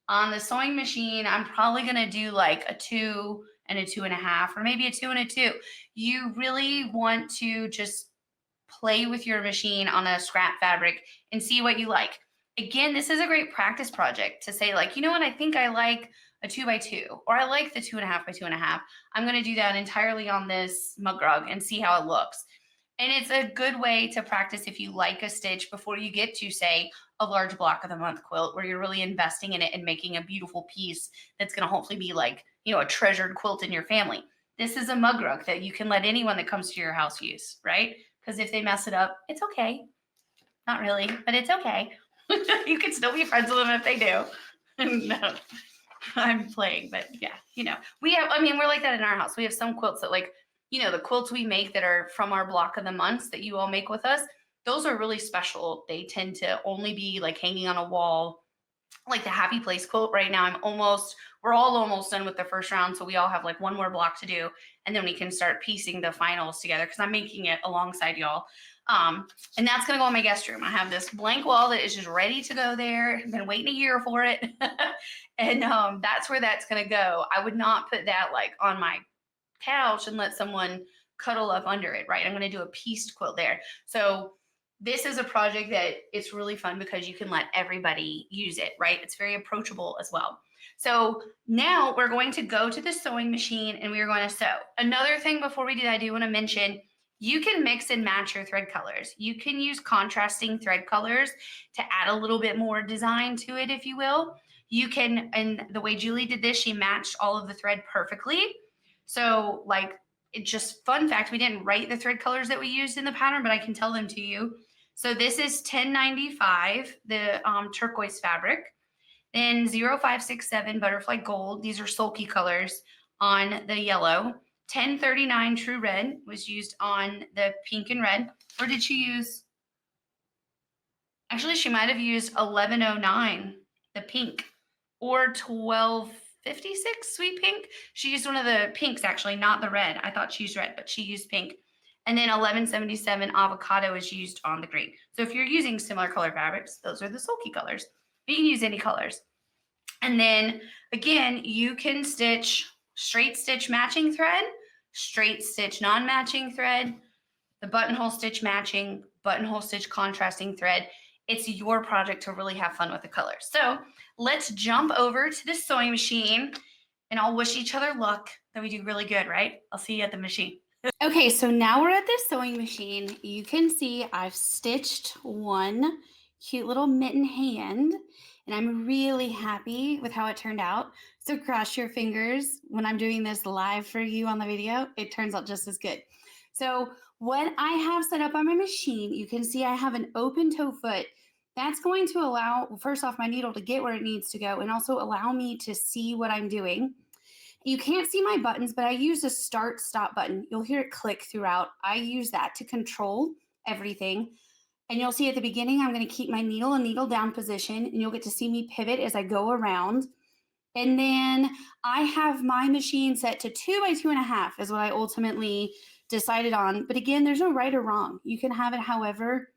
On the sewing machine, I'm probably going to do like a 2 and a 2.5, or maybe a 2 and a 2. You really want to just play with your machine on a scrap fabric and see what you like. Again, this is a great practice project to say like, you know what, I think I like a 2 by 2, or I like the 2.5 by 2.5. I'm going to do that entirely on this mug rug and see how it looks. And it's a good way to practice if you like a stitch before you get to, say, a large block of the month quilt where you're really investing in it and making a beautiful piece that's going to hopefully be like, you know, a treasured quilt in your family. This is a mug rug that you can let anyone that comes to your house use, right? Because if they mess it up, it's okay. Not really, but it's okay. You can still be friends with them if they do. No, I'm playing, but yeah, you know, we're like that in our house. We have some quilts that like, you know, the quilts we make that are from our block of the months that you all make with us, those are really special. They tend to only be like hanging on a wall, like the Happy Place quilt right now. We're all almost done with the first round. So we all have like one more block to do. And then we can start piecing the finals together because I'm making it alongside y'all. And that's going to go in my guest room. I have this blank wall that is just ready to go there. I've been waiting a year for it. And that's where that's going to go. I would not put that like on my couch and let someone cuddle up under it, right? I'm going to do a pieced quilt there. So this is a project that it's really fun because you can let everybody use it, right? It's very approachable as well. So now we're going to go to the sewing machine and we are going to sew. Another thing before we do that, I do want to mention, you can mix and match your thread colors. You can use contrasting thread colors to add a little bit more design to it, if you will. You can, and the way Julie did this, she matched all of the thread perfectly. So like, it just fun fact, we didn't write the thread colors that we used in the pattern, but I can tell them to you. So this is 1095, the turquoise fabric. Then 0567 butterfly gold. These are sulky colors on the yellow. 1039 true red was used on the pink and red. Or did she use? Actually, she might have used 1109, the pink, or 1256 sweet pink. She used one of the pinks, actually, not the red. I thought she used red, but she used pink. And then 1177 avocado is used on the green. So if you're using similar color fabrics, those are the sulky colors. You can use any colors. And then again, you can stitch straight stitch matching thread, straight stitch non-matching thread, the buttonhole stitch matching, buttonhole stitch contrasting thread. It's your project to really have fun with the colors. So let's jump over to the sewing machine and I'll wish each other luck that we do really good, right? I'll see you at the machine. Okay, so now we're at the sewing machine. You can see I've stitched one cute little mitten hand, and I'm really happy with how it turned out. So cross your fingers when I'm doing this live for you on the video. It turns out just as good. So what I have set up on my machine, you can see I have an open toe foot. That's going to allow, first off, my needle to get where it needs to go and also allow me to see what I'm doing. You can't see my buttons, but I use a start stop button. You'll hear it click throughout. I use that to control everything. And you'll see at the beginning, I'm going to keep my needle in needle down position, and you'll get to see me pivot as I go around. And then I have my machine set to 2 by 2.5 is what I ultimately decided on. But again, there's no right or wrong. You can have it however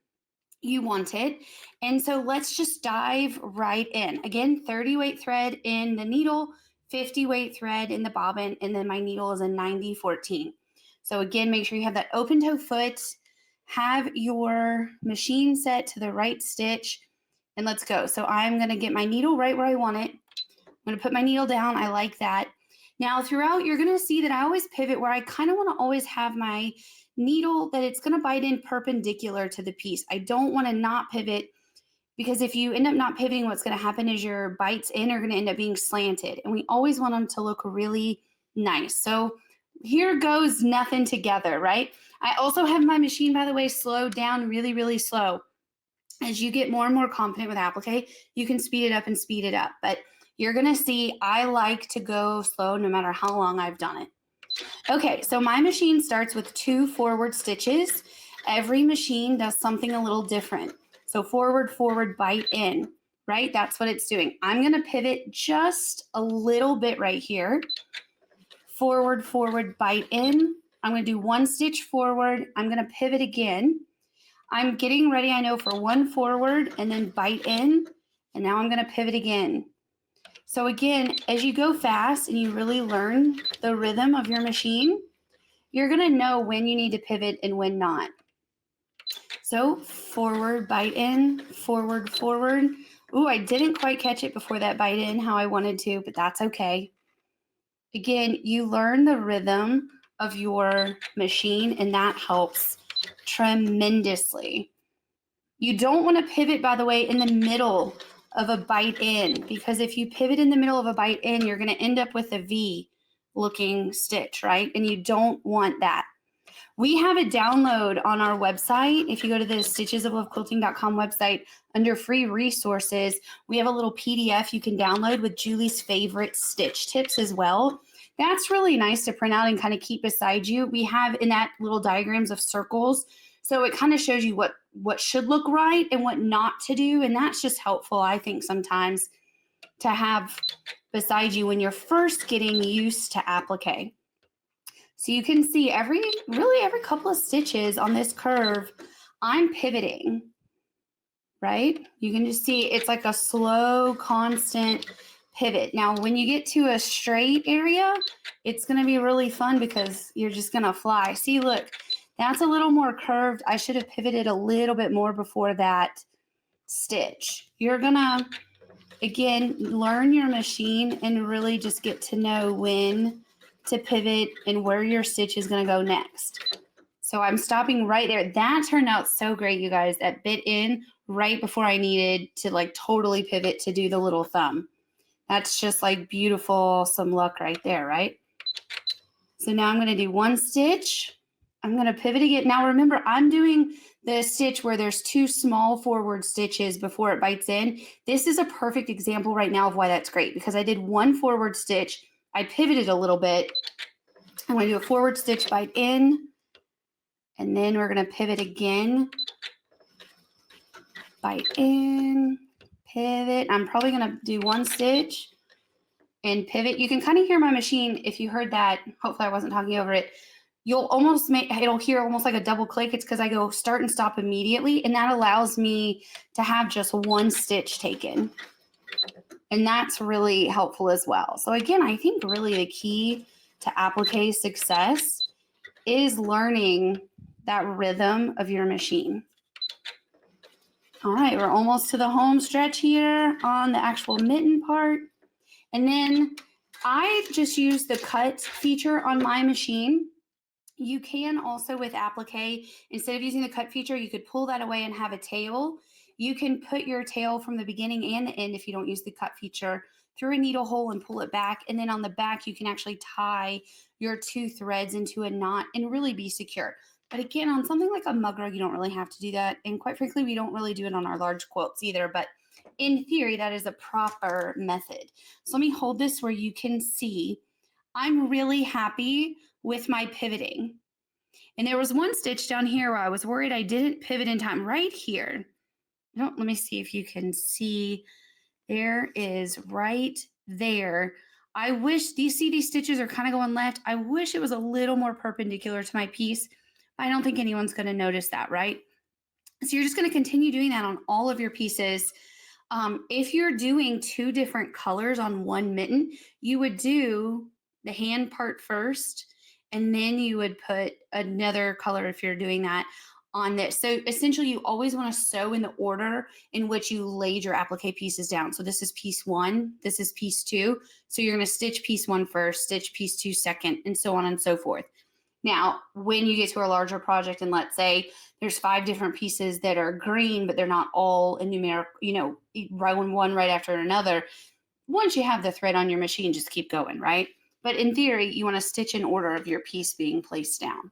you want it. And so let's just dive right in. Again, 30 weight thread in the needle, 50 weight thread in the bobbin, and then my needle is a 90-14. So again, make sure you have that open toe foot, have your machine set to the right stitch, and let's go. So I'm going to get my needle right where I want it. I'm going to put my needle down. I like that. Now throughout, you're going to see that I always pivot where I kind of want to always have my needle that it's going to bite in perpendicular to the piece. I don't want to not pivot, because if you end up not pivoting, what's going to happen is your bites in are going to end up being slanted. And we always want them to look really nice. So here goes nothing together, right? I also have my machine, by the way, slowed down really, really slow. As you get more and more confident with applique, you can speed it up and speed it up. But you're going to see I like to go slow no matter how long I've done it. Okay, so my machine starts with 2 forward stitches. Every machine does something a little different. So forward, forward, bite in, right? That's what it's doing. I'm going to pivot just a little bit right here. Forward, forward, bite in. I'm going to do 1 stitch forward. I'm going to pivot again. I'm getting ready, I know, for 1 forward and then bite in. And now I'm going to pivot again. So again, as you go fast and you really learn the rhythm of your machine, you're going to know when you need to pivot and when not. So forward, bite in, forward, forward. Ooh, I didn't quite catch it before that bite in how I wanted to, but that's okay. Again, you learn the rhythm of your machine, and that helps tremendously. You don't want to pivot, by the way, in the middle of a bite in, because if you pivot in the middle of a bite in, you're going to end up with a V looking stitch, right? And you don't want that. We have a download on our website. If you go to the stitchesoflovequilting.com website, under free resources, we have a little PDF you can download with Julie's favorite stitch tips as well. That's really nice to print out and kind of keep beside you. We have in that little diagrams of circles. So it kind of shows you what should look right and what not to do. And that's just helpful, I think, sometimes to have beside you when you're first getting used to applique. So you can see every couple of stitches on this curve, I'm pivoting, right? You can just see it's like a slow, constant pivot. Now, when you get to a straight area, it's going to be really fun because you're just going to fly. See, look, that's a little more curved. I should have pivoted a little bit more before that stitch. You're going to, again, learn your machine and really just get to know when to pivot and where your stitch is going to go next. So I'm stopping right there. That turned out so great, you guys. That bit in right before I needed to like totally pivot to do the little thumb. That's just like beautiful, some luck right there, right? So now I'm going to do 1 stitch. I'm going to pivot again. Now remember, I'm doing the stitch where there's 2 small forward stitches before it bites in. This is a perfect example right now of why that's great, because I did 1 forward stitch. I pivoted a little bit. I'm going to do a forward stitch, bite in, and then we're going to pivot again. Bite in, pivot. I'm probably going to do 1 stitch and pivot. You can kind of hear my machine. If you heard that, hopefully I wasn't talking over it. You'll almost it'll hear almost like a double click. It's because I go start and stop immediately, and that allows me to have just 1 stitch taken. And that's really helpful as well. So again, I think really the key to applique success is learning that rhythm of your machine. All right, we're almost to the home stretch here on the actual mitten part. And then I just use the cut feature on my machine. You can also with applique, instead of using the cut feature, you could pull that away and have a tail. You can put your tail from the beginning and the end, if you don't use the cut feature, through a needle hole and pull it back. And then on the back, you can actually tie your 2 threads into a knot and really be secure. But again, on something like a mug rug, you don't really have to do that. And quite frankly, we don't really do it on our large quilts either. But in theory, that is a proper method. So let me hold this where you can see. I'm really happy with my pivoting. And there was one stitch down here where I was worried I didn't pivot in time. Right here. Let me see if you can see. There is right there. I wish, do you see these stitches are kind of going left? I wish it was a little more perpendicular to my piece. I don't think anyone's going to notice that, right? So you're just going to continue doing that on all of your pieces. If you're doing 2 different colors on one mitten, you would do the hand part first, and then you would put another color if you're doing that on this. So essentially you always want to sew in the order in which you laid your applique pieces down. So this is piece 1, this is piece 2. So you're going to stitch piece 1 first, stitch piece 2 second, and so on and so forth. Now, when you get to a larger project, and let's say there's 5 different pieces that are green, but they're not all in numeric, one right after another. Once you have the thread on your machine, just keep going, right? But in theory, you want to stitch in order of your piece being placed down.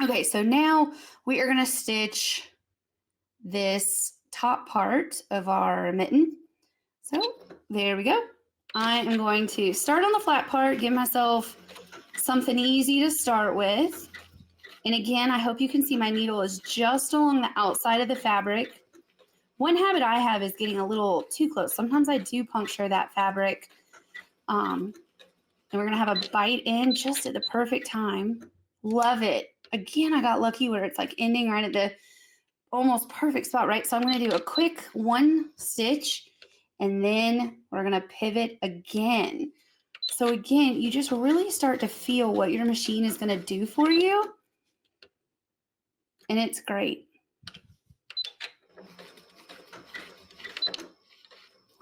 Okay, so now we are going to stitch this top part of our mitten. So there we go. I am going to start on the flat part, give myself something easy to start with. And again, I hope you can see my needle is just along the outside of the fabric. One habit I have is getting a little too close. Sometimes I do puncture that fabric. And we're going to have a bite in just at the perfect time. Love it. Again, I got lucky where it's like ending right at the almost perfect spot, right? So I'm going to do a quick 1 stitch, and then we're going to pivot again. So again, you just really start to feel what your machine is going to do for you. And it's great.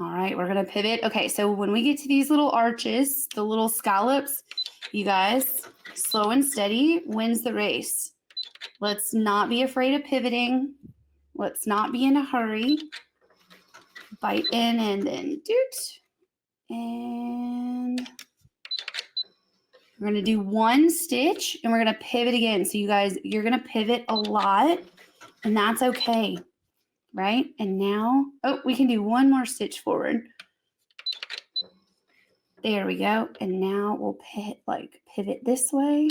All right, we're going to pivot. Okay, so when we get to these little arches, the little scallops, you guys, slow and steady wins the race. Let's not be afraid of pivoting. Let's not be in a hurry. Bite in and then doot. And we're going to do 1 stitch and we're going to pivot again. So you guys, you're going to pivot a lot, and that's okay, right? And now, oh, we can do 1 more stitch forward. There we go. And now we'll pivot this way.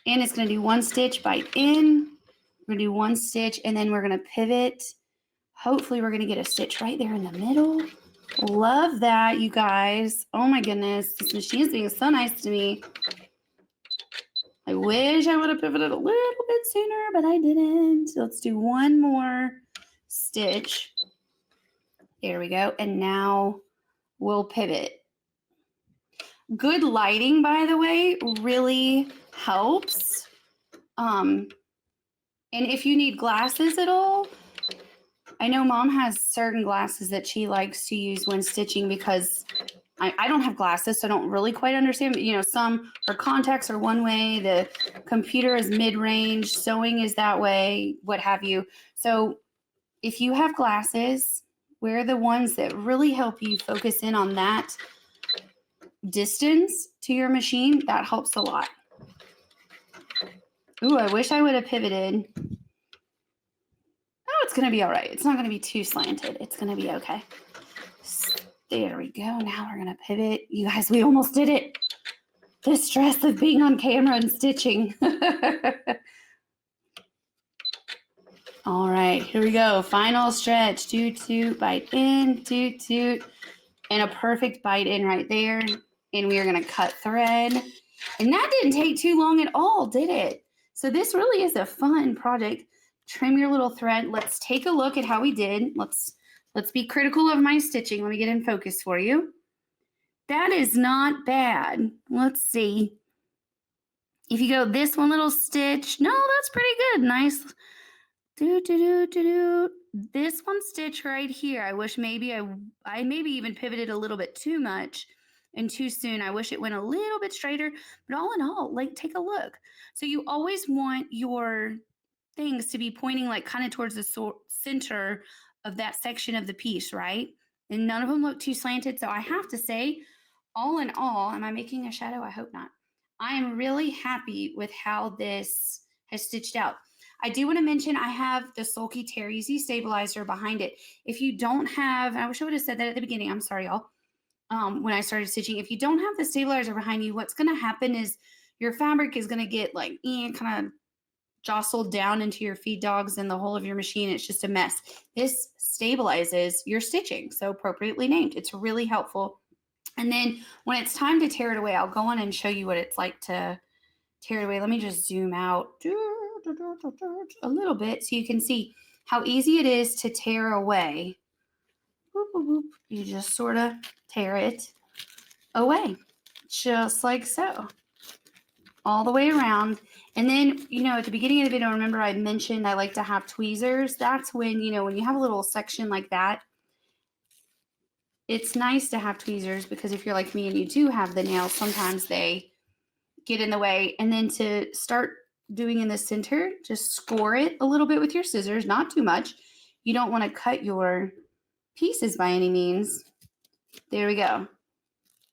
And it's going to do 1 stitch, bite in. We're going to do 1 stitch, and then we're going to pivot. Hopefully we're going to get a stitch right there in the middle. Love that, you guys. Oh my goodness. This machine is being so nice to me. I wish I would have pivoted a little bit sooner, but I didn't. So let's do 1 more stitch. There we go. And now we'll pivot. Good lighting, by the way, really helps. And if you need glasses at all, I know Mom has certain glasses that she likes to use when stitching because I don't have glasses, so I don't really quite understand. But, some her contacts are one way, the computer is mid-range, sewing is that way, what have you. So if you have glasses, wear the ones that really help you focus in on that distance to your machine. That helps a lot. Ooh, I wish I would have pivoted. Oh, it's going to be all right. It's not going to be too slanted. It's going to be okay. There we go. Now we're going to pivot. You guys, we almost did it. The stress of being on camera and stitching. All right, here we go. Final stretch. Toot, toot, bite in, toot, toot. And a perfect bite in right there. And we are going to cut thread. And that didn't take too long at all, did it? So this really is a fun project. Trim your little thread. Let's take a look at how we did. Let's Let's be critical of my stitching. Let me get in focus for you. That is not bad. Let's see. If you go this one little stitch, no, that's pretty good. Nice. This one stitch right here, I wish maybe I maybe even pivoted a little bit too much and too soon. I wish it went a little bit straighter, but all in all, like take a look. So you always want your things to be pointing like kind of towards the center of that section of the piece, right? And none of them look too slanted. So I have to say, all in all, am I making a shadow? I hope not. I am really happy with how this has stitched out. I do want to mention I have the Sulky Tear Easy stabilizer behind it. If you don't have, I wish I would have said that at the beginning. I'm sorry, y'all. When I started stitching, if you don't have the stabilizer behind you, what's going to happen is your fabric is going to get like kind of jostled down into your feed dogs and the whole of your machine. It's just a mess. This stabilizes your stitching, so appropriately named. It's really helpful. And then when it's time to tear it away, I'll go on and show you what it's like to tear it away. Let me just zoom out a little bit so you can see how easy it is to tear away. You just sort of tear it away, just like so, all the way around. And then, at the beginning of the video, remember I mentioned I like to have tweezers. That's when, when you have a little section like that, it's nice to have tweezers because if you're like me and you do have the nails, sometimes they get in the way. And then to start doing in the center, just score it a little bit with your scissors, not too much. You don't want to cut your pieces by any means. There we go.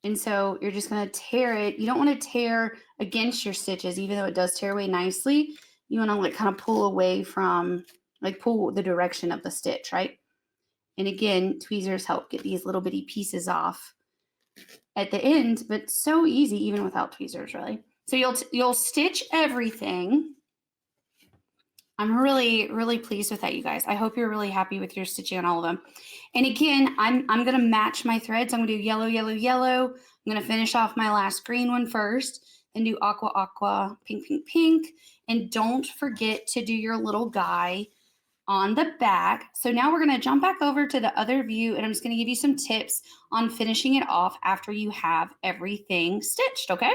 And so you're just going to tear it. You don't want to tear against your stitches, even though it does tear away nicely. You want to like kind of pull away from, like pull the direction of the stitch, right? And again, tweezers help get these little bitty pieces off at the end, but so easy even without tweezers, really. So you'll stitch everything. I'm really, really pleased with that, you guys. I hope you're really happy with your stitching on all of them. And again, I'm going to match my threads. I'm going to do yellow, yellow, yellow. I'm going to finish off my last green one first, then do aqua, aqua, pink, pink, pink. And don't forget to do your little guy on the back. So now we're going to jump back over to the other view, and I'm just going to give you some tips on finishing it off after you have everything stitched, okay?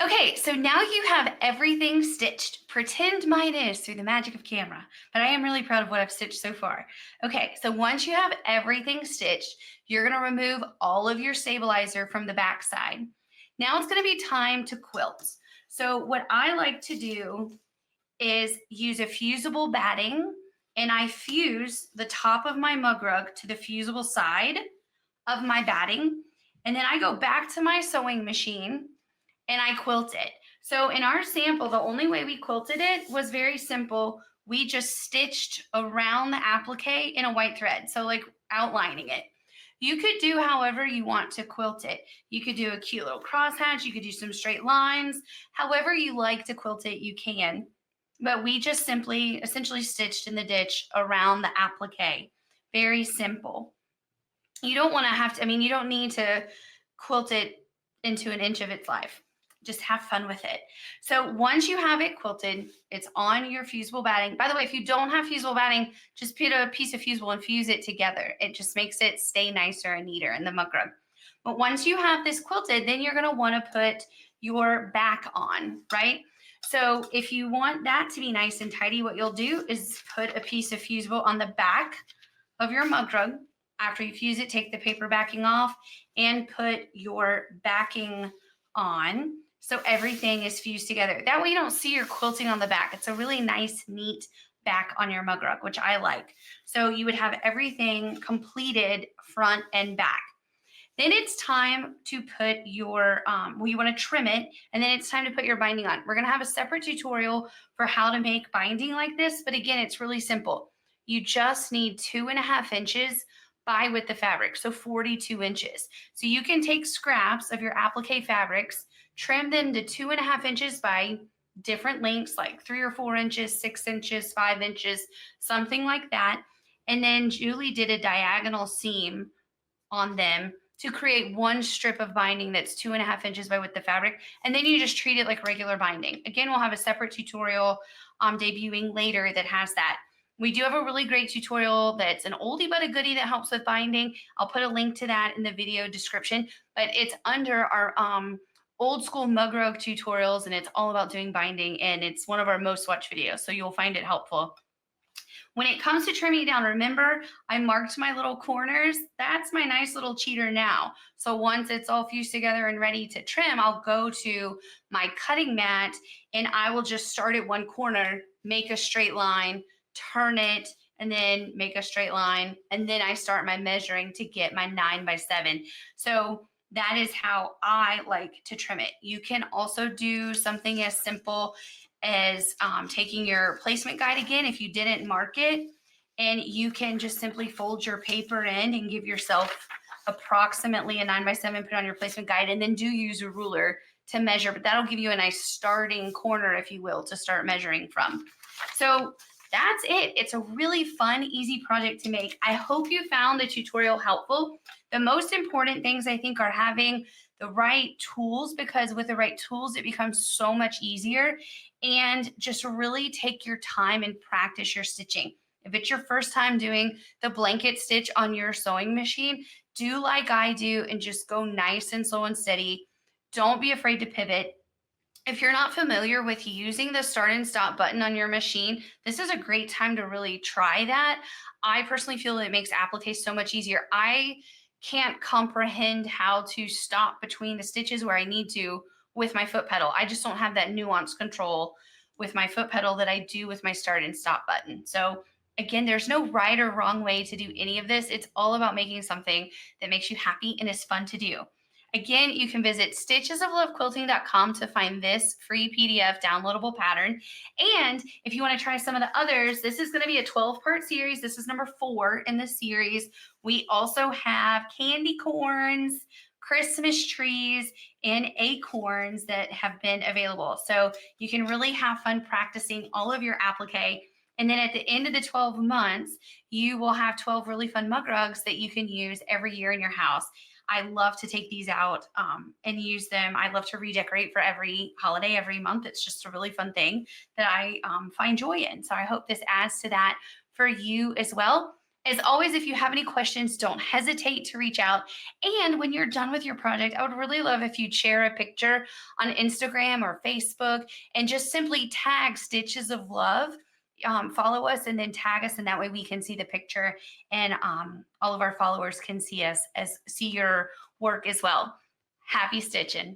Okay, so now you have everything stitched. Pretend mine is through the magic of camera, but I am really proud of what I've stitched so far. Okay, so once you have everything stitched, you're gonna remove all of your stabilizer from the back side. Now it's gonna be time to quilt. So what I like to do is use a fusible batting, and I fuse the top of my mug rug to the fusible side of my batting, and then I go back to my sewing machine and I quilt it. So in our sample, the only way we quilted it was very simple. We just stitched around the applique in a white thread. So like outlining it. You could do however you want to quilt it. You could do a cute little crosshatch. You could do some straight lines. However you like to quilt it, you can. But we just simply essentially stitched in the ditch around the applique. Very simple. You don't want to have to, you don't need to quilt it into an inch of its life. Just have fun with it. So once you have it quilted, it's on your fusible batting. By the way, if you don't have fusible batting, just put a piece of fusible and fuse it together. It just makes it stay nicer and neater in the mug rug. But once you have this quilted, then you're going to want to put your back on, right? So if you want that to be nice and tidy, what you'll do is put a piece of fusible on the back of your mug rug. After you fuse it, take the paper backing off and put your backing on. So everything is fused together. That way you don't see your quilting on the back. It's a really nice, neat back on your mug rug, which I like. So you would have everything completed front and back. Then it's time to put your, you want to trim it, and then it's time to put your binding on. We're going to have a separate tutorial for how to make binding like this, but again, it's really simple. You just need 2.5 inches by width of fabric, so 42 inches. So you can take scraps of your applique fabrics, trim them to 2.5 inches by different lengths, like 3 or 4 inches, 6 inches, 5 inches, something like that. And then Julie did a diagonal seam on them to create one strip of binding that's 2.5 inches by width of fabric. And then you just treat it like regular binding. Again, we'll have a separate tutorial debuting later that has that. We do have a really great tutorial that's an oldie but a goodie that helps with binding. I'll put a link to that in the video description, but it's under our old school mug rug tutorials, and it's all about doing binding, and it's one of our most watched videos, so you'll find it helpful. When it comes to trimming it down, remember I marked my little corners. That's my nice little cheater now. So once it's all fused together and ready to trim, I'll go to my cutting mat and I will just start at one corner, make a straight line, turn it, and then make a straight line. And then I start my measuring to get my 9x7. So that is how I like to trim it. You can also do something as simple as taking your placement guide again, if you didn't mark it, and you can just simply fold your paper in and give yourself approximately a 9x7, put on your placement guide, and then do use a ruler to measure, but that'll give you a nice starting corner, if you will, to start measuring from. So that's it. It's a really fun, easy project to make. I hope you found the tutorial helpful. The most important things I think are having the right tools, because with the right tools, it becomes so much easier, and just really take your time and practice your stitching. If it's your first time doing the blanket stitch on your sewing machine, do like I do and just go nice and slow and steady. Don't be afraid to pivot. If you're not familiar with using the start and stop button on your machine, this is a great time to really try that. I personally feel it makes applique so much easier. I can't comprehend how to stop between the stitches where I need to with my foot pedal. I just don't have that nuance control with my foot pedal that I do with my start and stop button. So again, there's no right or wrong way to do any of this. It's all about making something that makes you happy and is fun to do. Again, you can visit stitchesoflovequilting.com to find this free PDF downloadable pattern. And if you want to try some of the others, this is going to be a 12-part series. This is number 4 in the series. We also have candy corns, Christmas trees, and acorns that have been available. So you can really have fun practicing all of your applique. And then at the end of the 12 months, you will have 12 really fun mug rugs that you can use every year in your house. I love to take these out and use them. I love to redecorate for every holiday, every month. It's just a really fun thing that I find joy in. So I hope this adds to that for you as well. As always, if you have any questions, don't hesitate to reach out. And when you're done with your project, I would really love if you'd share a picture on Instagram or Facebook and just simply tag Stitches of Love. Follow us and then tag us, and that way we can see the picture, and all of our followers can see us, as see your work as well. Happy stitching.